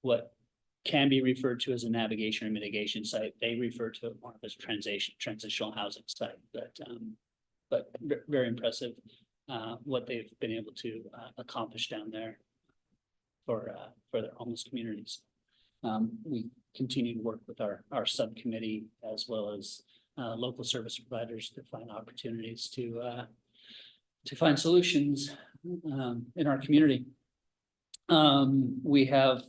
what can be referred to as a navigation and mitigation site. They refer to it more as transitional housing site, but very impressive what they've been able to accomplish down there for their homeless communities. We continue to work with our subcommittee as well as local service providers to find opportunities to find solutions in our community. We have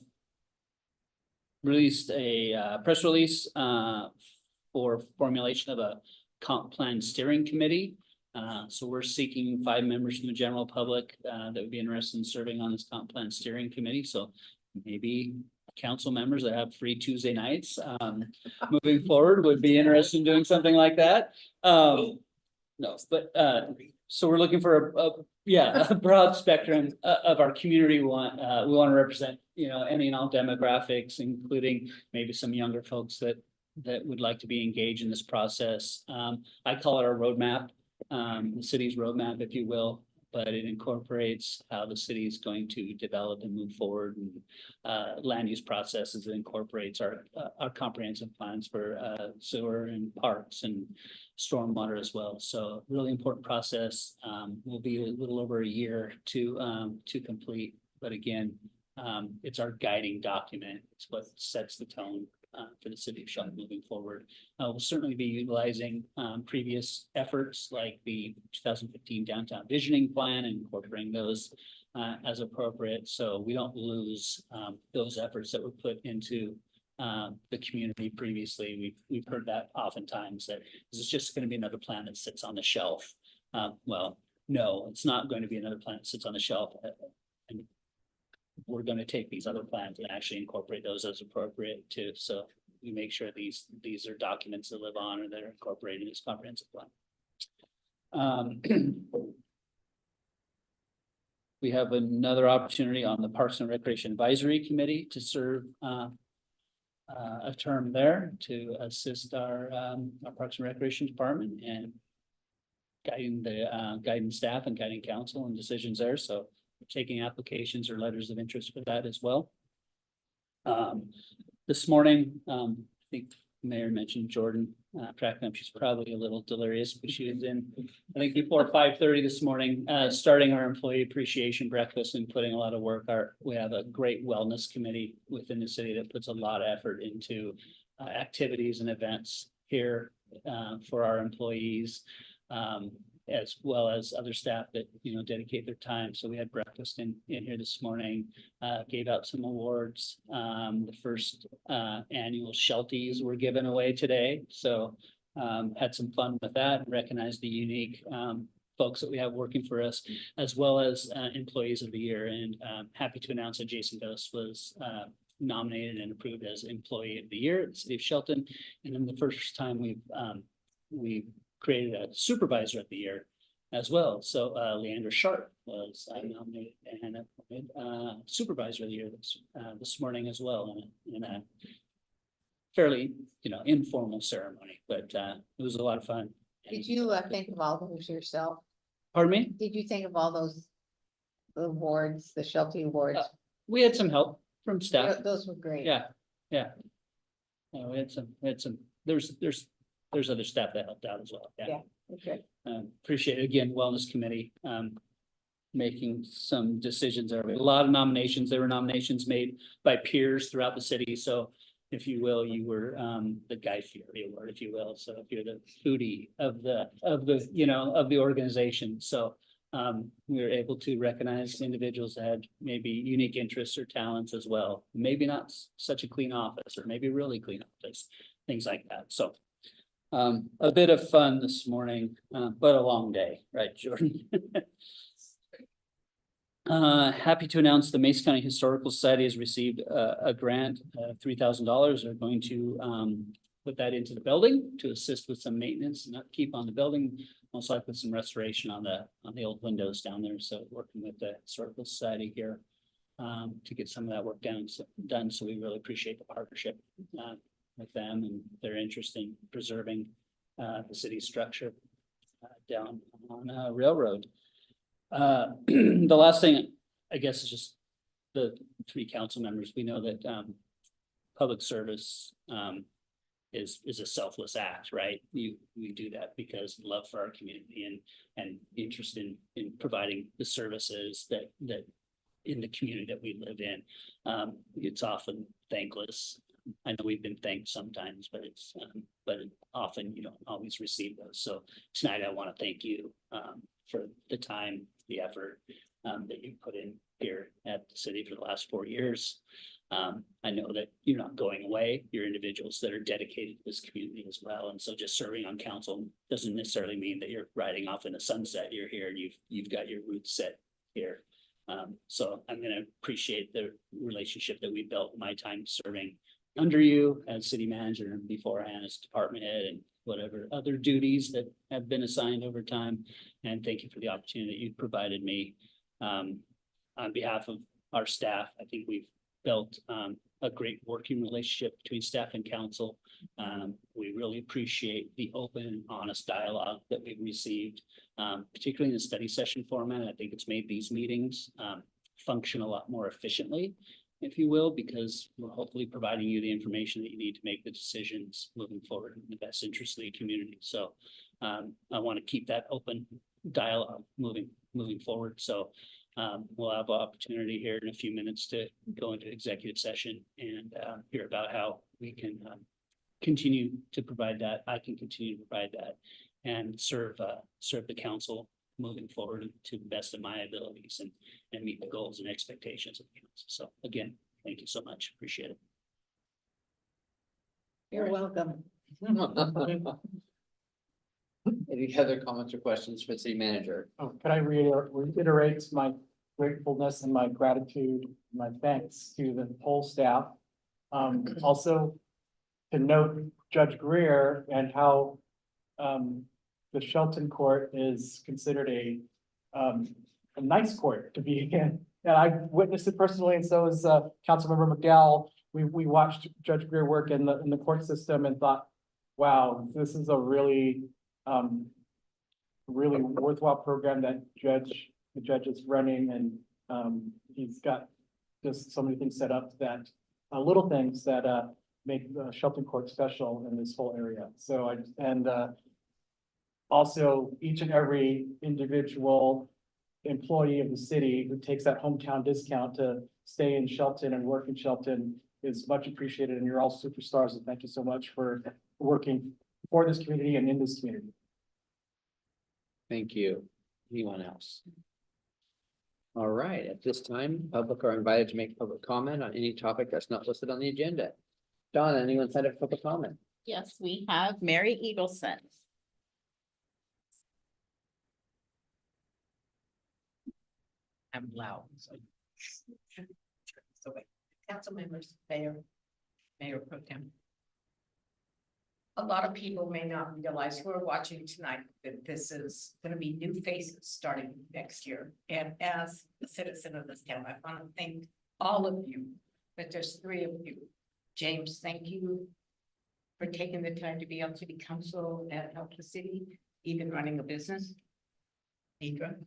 released a press release for formulation of a comp plan steering committee. So we're seeking 5 members from the general public that would be interested in serving on this comp plan steering committee. So maybe council members that have free Tuesday nights moving forward would be interested in doing something like that. No, but so we're looking for a broad spectrum of our community. We want to represent, any and all demographics, including maybe some younger folks that would like to be engaged in this process. I call it our roadmap, the city's roadmap, if you will, but it incorporates how the city is going to develop and move forward, and land use processes. It incorporates our comprehensive plans for sewer and parks and stormwater as well. So really important process. Will be a little over a year to complete, but again, it's our guiding document. It's what sets the tone for the city of Shelton moving forward. We'll certainly be utilizing previous efforts like the 2015 downtown visioning plan and incorporating those as appropriate. So we don't lose those efforts that were put into the community previously. We've heard that oftentimes, that this is just going to be another plan that sits on the shelf. Well, no, it's not going to be another plan that sits on the shelf. And we're going to take these other plans and actually incorporate those as appropriate too. So we make sure these are documents that live on or that are incorporated in this comprehensive plan. We have another opportunity on the Parks and Recreation Advisory Committee to serve a term there to assist our Parks and Recreation Department and guiding staff and guiding council and decisions there. So we're taking applications or letters of interest for that as well. This morning, I think the mayor mentioned Jordan cracking up. She's probably a little delirious, but she was in, I think, before 5:30 this morning, starting our employee appreciation breakfast and putting a lot of work. We have a great wellness committee within the city that puts a lot of effort into activities and events here for our employees. as well as other staff that, you know, dedicate their time. So we had breakfast in here this morning, gave out some awards. The first annual Shelties were given away today. So had some fun with that, recognized the unique folks that we have working for us, as well as employees of the year. And happy to announce that Jason Dose was nominated and approved as Employee of the Year at the City of Shelton. And then the first time we've created a Supervisor of the Year as well. So Leandra Sharp was nominated and appointed Supervisor of the Year this morning as well in a fairly, you know, informal ceremony, but it was a lot of fun. Did you think of all those yourself? Pardon me? Did you think of all those awards, the Sheltie Awards? We had some help from staff. Those were great. Yeah. Yeah, we had some, there's other staff that helped out as well. Yeah. Okay. Appreciate it. Again, Wellness Committee, making some decisions. There were a lot of nominations. There were nominations made by peers throughout the city. So if you will, you were, the Guy Fieri Award, if you will. So if you're the foodie of the, you know, of the organization. So we were able to recognize individuals that had maybe unique interests or talents as well. Maybe not such a clean office, or maybe really clean office, things like that. So a bit of fun this morning, but a long day, right, Jordan? Happy to announce the Mason County Historical Society has received a grant of $3,000. They're going to put that into the building to assist with some maintenance and upkeep on the building. Also, I put some restoration on the old windows down there. So working with the Historical Society here to get some of that work done. So we really appreciate the partnership with them and their interest in preserving the city's structure down on Railroad. The last thing, I guess, is just the three council members. We know that public service is a selfless act, right? We do that because love for our community and interest in providing the services that in the community that we live in. It's often thankless. I know we've been thanked sometimes, but often you don't always receive those. So tonight I want to thank you for the time, the effort that you put in here at the city for the last 4 years. I know that you're not going away. You're individuals that are dedicated to this community as well. And so just serving on council doesn't necessarily mean that you're riding off in the sunset. You're here and you've got your roots set here. So I'm going to appreciate the relationship that we built my time serving under you as city manager and beforehand as department head and whatever other duties that have been assigned over time. And thank you for the opportunity you provided me. On behalf of our staff, I think we've built a great working relationship between staff and council. We really appreciate the open and honest dialogue that we've received, particularly in the study session format. I think it's made these meetings function a lot more efficiently, if you will, because we're hopefully providing you the information that you need to make the decisions moving forward in the best interest of the community. So I want to keep that open dialogue moving forward. So we'll have an opportunity here in a few minutes to go into executive session and hear about how we can continue to provide that. I can continue to provide that and serve the council moving forward to the best of my abilities and meet the goals and expectations of the council. So again, thank you so much. Appreciate it. You're welcome. Any other comments or questions for the city manager? Oh, could I reiterate my gratefulness and my gratitude, my thanks to the whole staff. Also to note Judge Greer and how the Shelton Court is considered a nice court to be in. And I witnessed it personally, and so is Councilmember McDowell. We watched Judge Greer work in the court system and thought, wow, this is a really worthwhile program that the judge is running, and he's got just so many things set up that little things that make Shelton Court special in this whole area. So also each and every individual employee of the city who takes that hometown discount to stay in Shelton and work in Shelton is much appreciated, and you're all superstars, and thank you so much for working for this community and in this community. Thank you. Anyone else? All right, at this time, public are invited to make public comment on any topic that's not listed on the agenda. Donna, anyone signed up for public comment? Yes, we have Mary Eagleson. I'm loud, so. So, council members, Mayor Pro Tem. A lot of people may not realize who are watching tonight that this is gonna be new faces starting next year. And as a citizen of this town, I want to thank all of you, but there's three of you. James, thank you for taking the time to be on city council and help the city, even running a business. Deidre,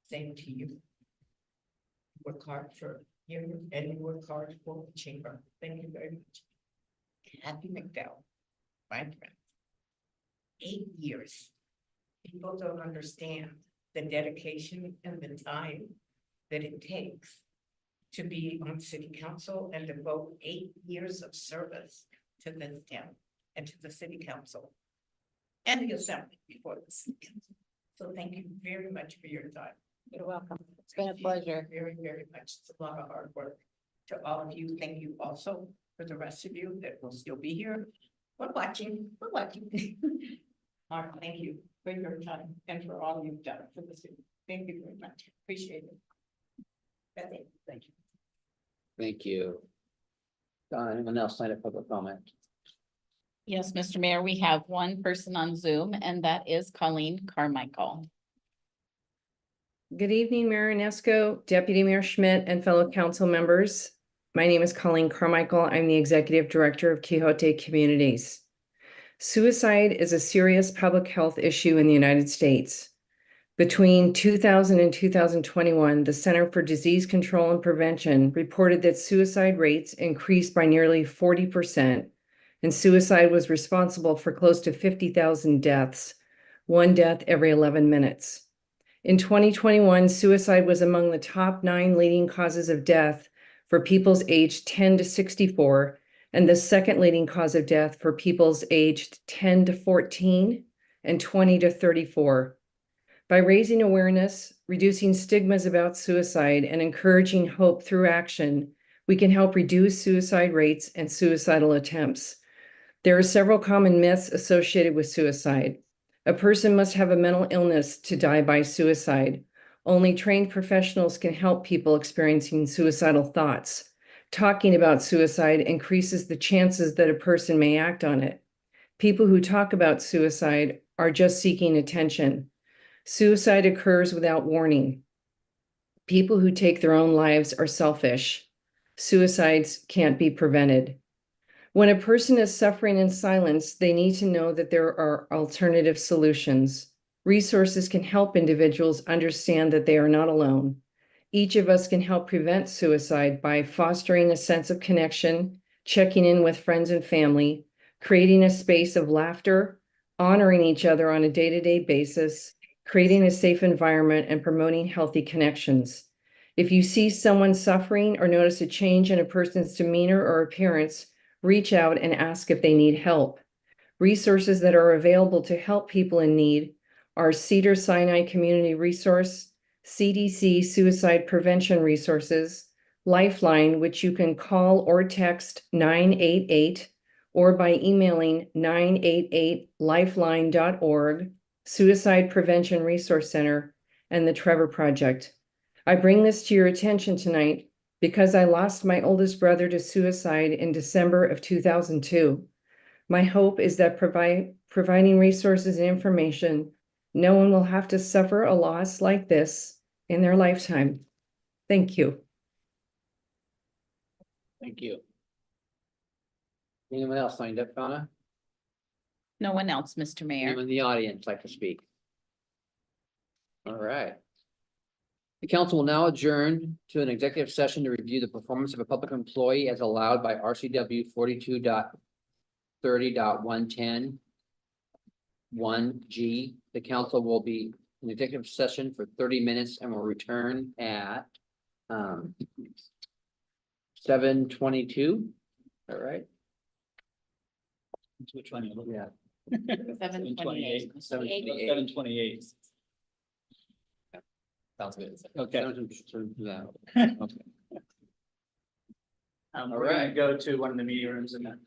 same to you. Work hard for you and you work hard for the chamber. Thank you very much. Kathy McDowell, my friend. 8 years. People don't understand the dedication and the time that it takes to be on city council and devote 8 years of service to this town and to the city council and the assembly before the city council. So thank you very much for your time. You're welcome. It's been a pleasure. Very, very much. It's a lot of hard work. To all of you, thank you also for the rest of you that will still be here. We're watching. All right, thank you for your time and for all you've done for the city. Thank you very much. Appreciate it. That's it. Thank you. Thank you. Donna, anyone else signed up for public comment? Yes, Mr. Mayor, we have one person on Zoom, and that is Colleen Carmichael. Good evening, Mayor Inesco, Deputy Mayor Schmidt, and fellow council members. My name is Colleen Carmichael. I'm the Executive Director of Quixote Communities. Suicide is a serious public health issue in the United States. Between 2000 and 2021, the Center for Disease Control and Prevention reported that suicide rates increased by nearly 40%, and suicide was responsible for close to 50,000 deaths, one death every 11 minutes. In 2021, suicide was among the top 9 leading causes of death for peoples aged 10 to 64, and the second leading cause of death for peoples aged 10 to 14 and 20 to 34. By raising awareness, reducing stigmas about suicide, and encouraging hope through action, we can help reduce suicide rates and suicidal attempts. There are several common myths associated with suicide. A person must have a mental illness to die by suicide. Only trained professionals can help people experiencing suicidal thoughts. Talking about suicide increases the chances that a person may act on it. People who talk about suicide are just seeking attention. Suicide occurs without warning. People who take their own lives are selfish. Suicides can't be prevented. When a person is suffering in silence, they need to know that there are alternative solutions. Resources can help individuals understand that they are not alone. Each of us can help prevent suicide by fostering a sense of connection, checking in with friends and family, creating a space of laughter, honoring each other on a day-to-day basis, creating a safe environment, and promoting healthy connections. If you see someone suffering or notice a change in a person's demeanor or appearance, reach out and ask if they need help. Resources that are available to help people in need are Cedars-Sinai Community Resource, CDC Suicide Prevention Resources, Lifeline, which you can call or text 988 or by emailing 988lifeline.org, Suicide Prevention Resource Center, and the Trevor Project. I bring this to your attention tonight because I lost my oldest brother to suicide in December of 2002. My hope is that providing resources and information, no one will have to suffer a loss like this in their lifetime. Thank you. Thank you. Anyone else signed up, Donna? No one else, Mr. Mayor. Anyone in the audience like to speak? All right. The council will now adjourn to an executive session to review the performance of a public employee as allowed by RCW 42.30.110. 1G. The council will be in executive session for 30 minutes and will return at 7:22. All right. Which one? Yeah. 7:28. 7:28. 7:28. Sounds good. Okay. Yeah. We're gonna go to one of the meeting rooms and then.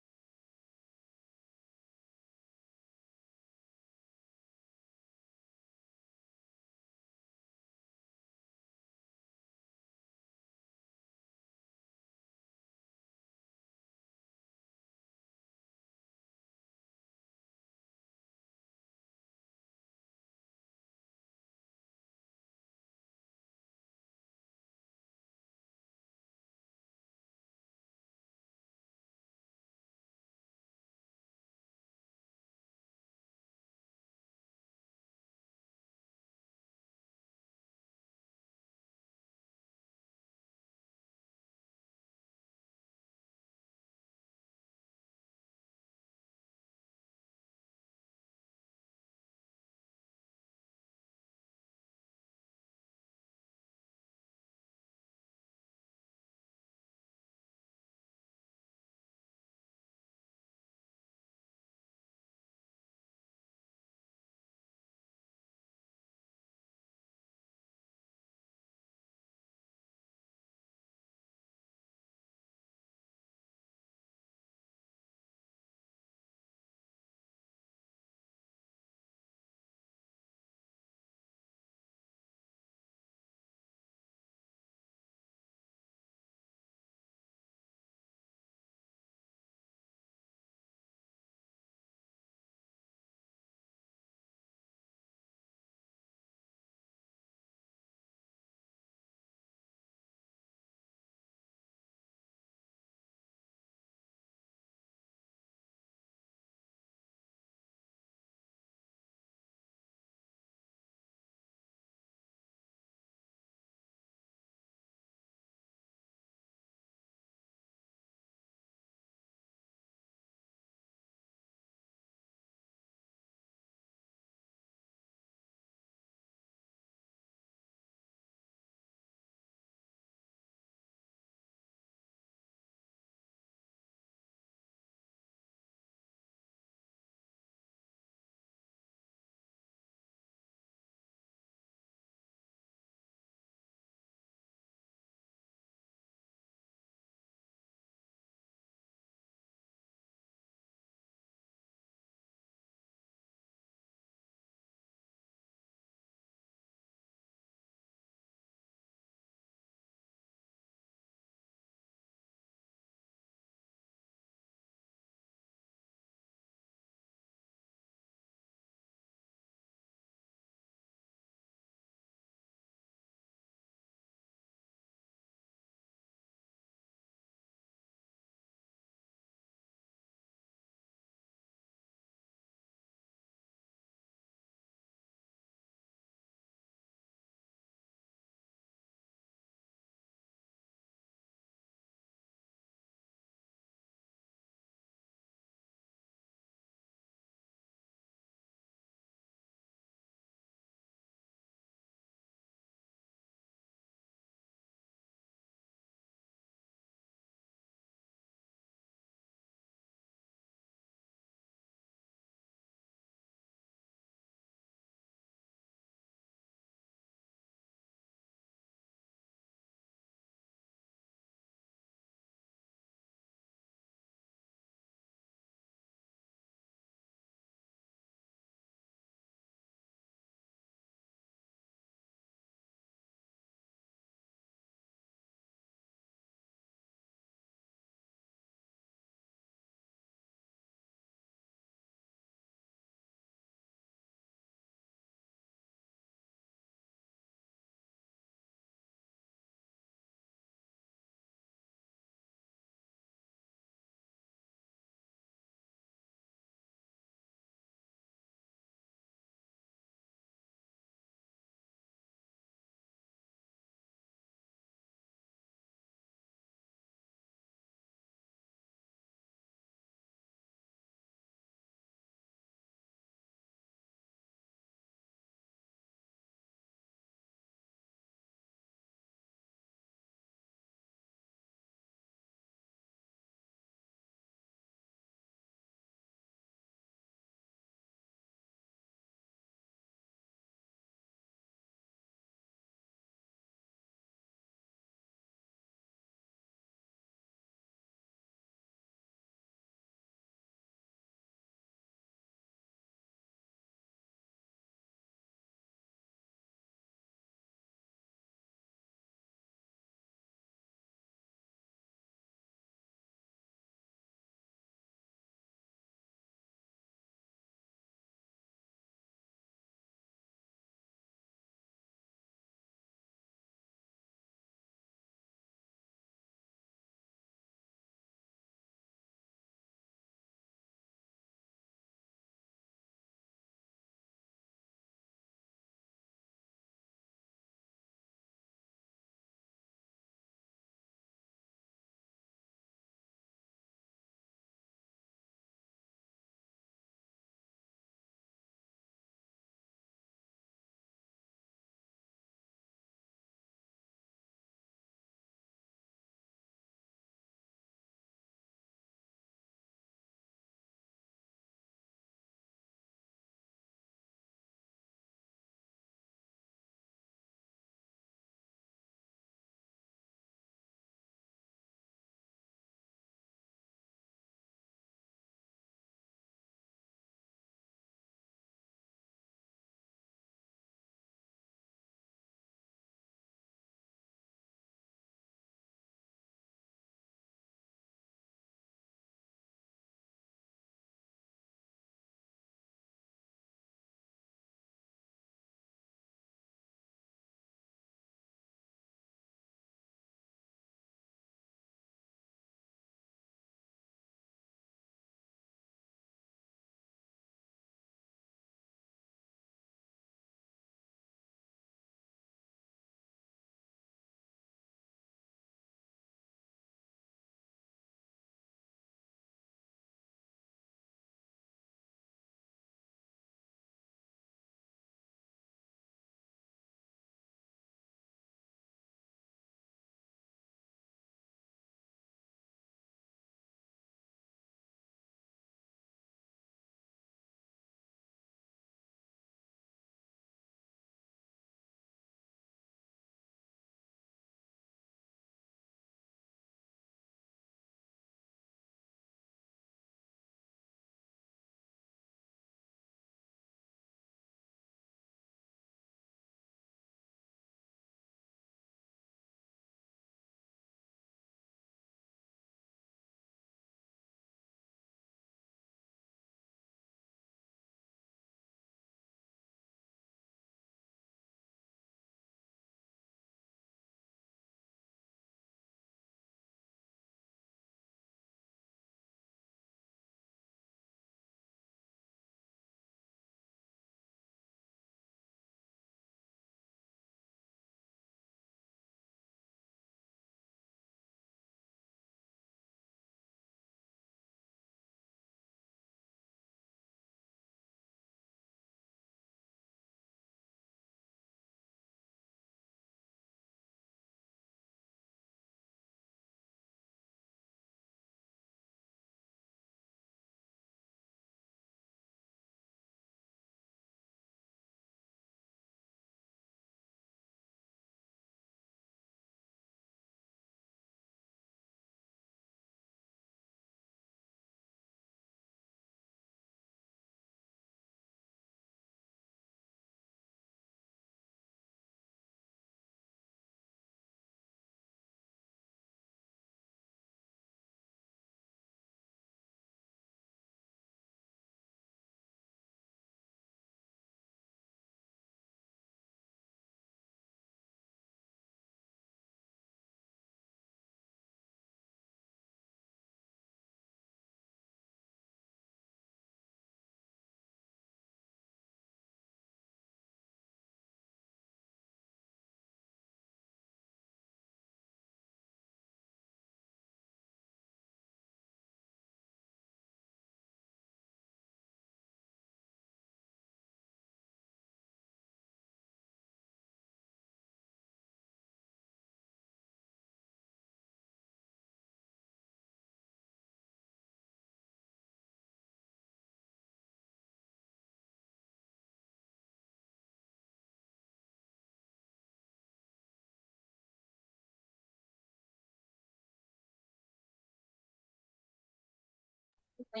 I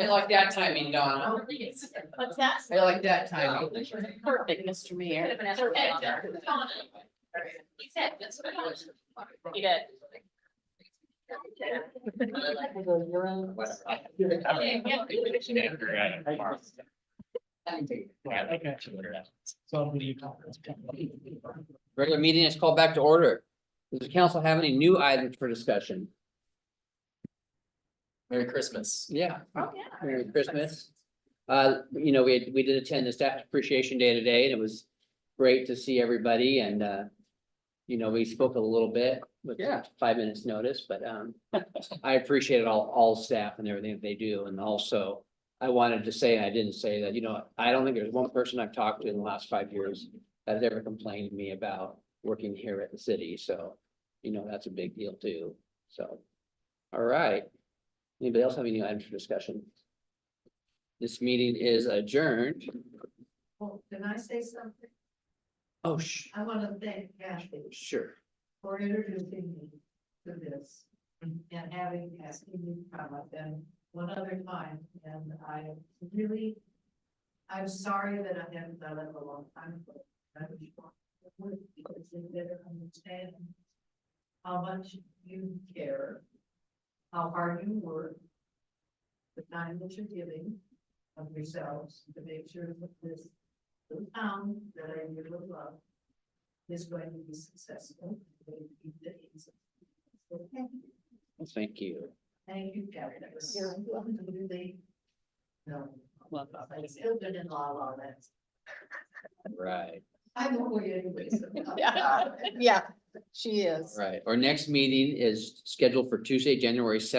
like that timing, Donna. What's that? I like that timing. Perfect, Mr. Mayor. You did. Okay. So do you? Regular meeting is called back to order. Does the council have any new items for discussion? Merry Christmas. Yeah. Oh, yeah. Merry Christmas. We did attend the staff appreciation day today and it was great to see everybody and, we spoke a little bit with 5 minutes notice, but, I appreciate all staff and everything that they do. And also I wanted to say, and I didn't say that, I don't think there's one person I've talked to in the last 5 years that has ever complained to me about working here at the city. So, that's a big deal too. So, all right. Anybody else have any items for discussion? This meeting is adjourned. Well, can I say something? Oh, I want to thank Ashley sure. for introducing me to this and asking me to come. I've been one other time and I'm sorry that I haven't done it a long time, but I was because they better understand how much you care, how hard you work, the time that you're giving of yourselves to make sure that this little town that I really love is going to be successful. So thank you. Well, thank you. Thank you, Kevin. You're welcome to do the. No. I still been in law that. Right, I'm away anyways. Yeah, she is. right. Our next meeting is scheduled for Tuesday, January 2nd.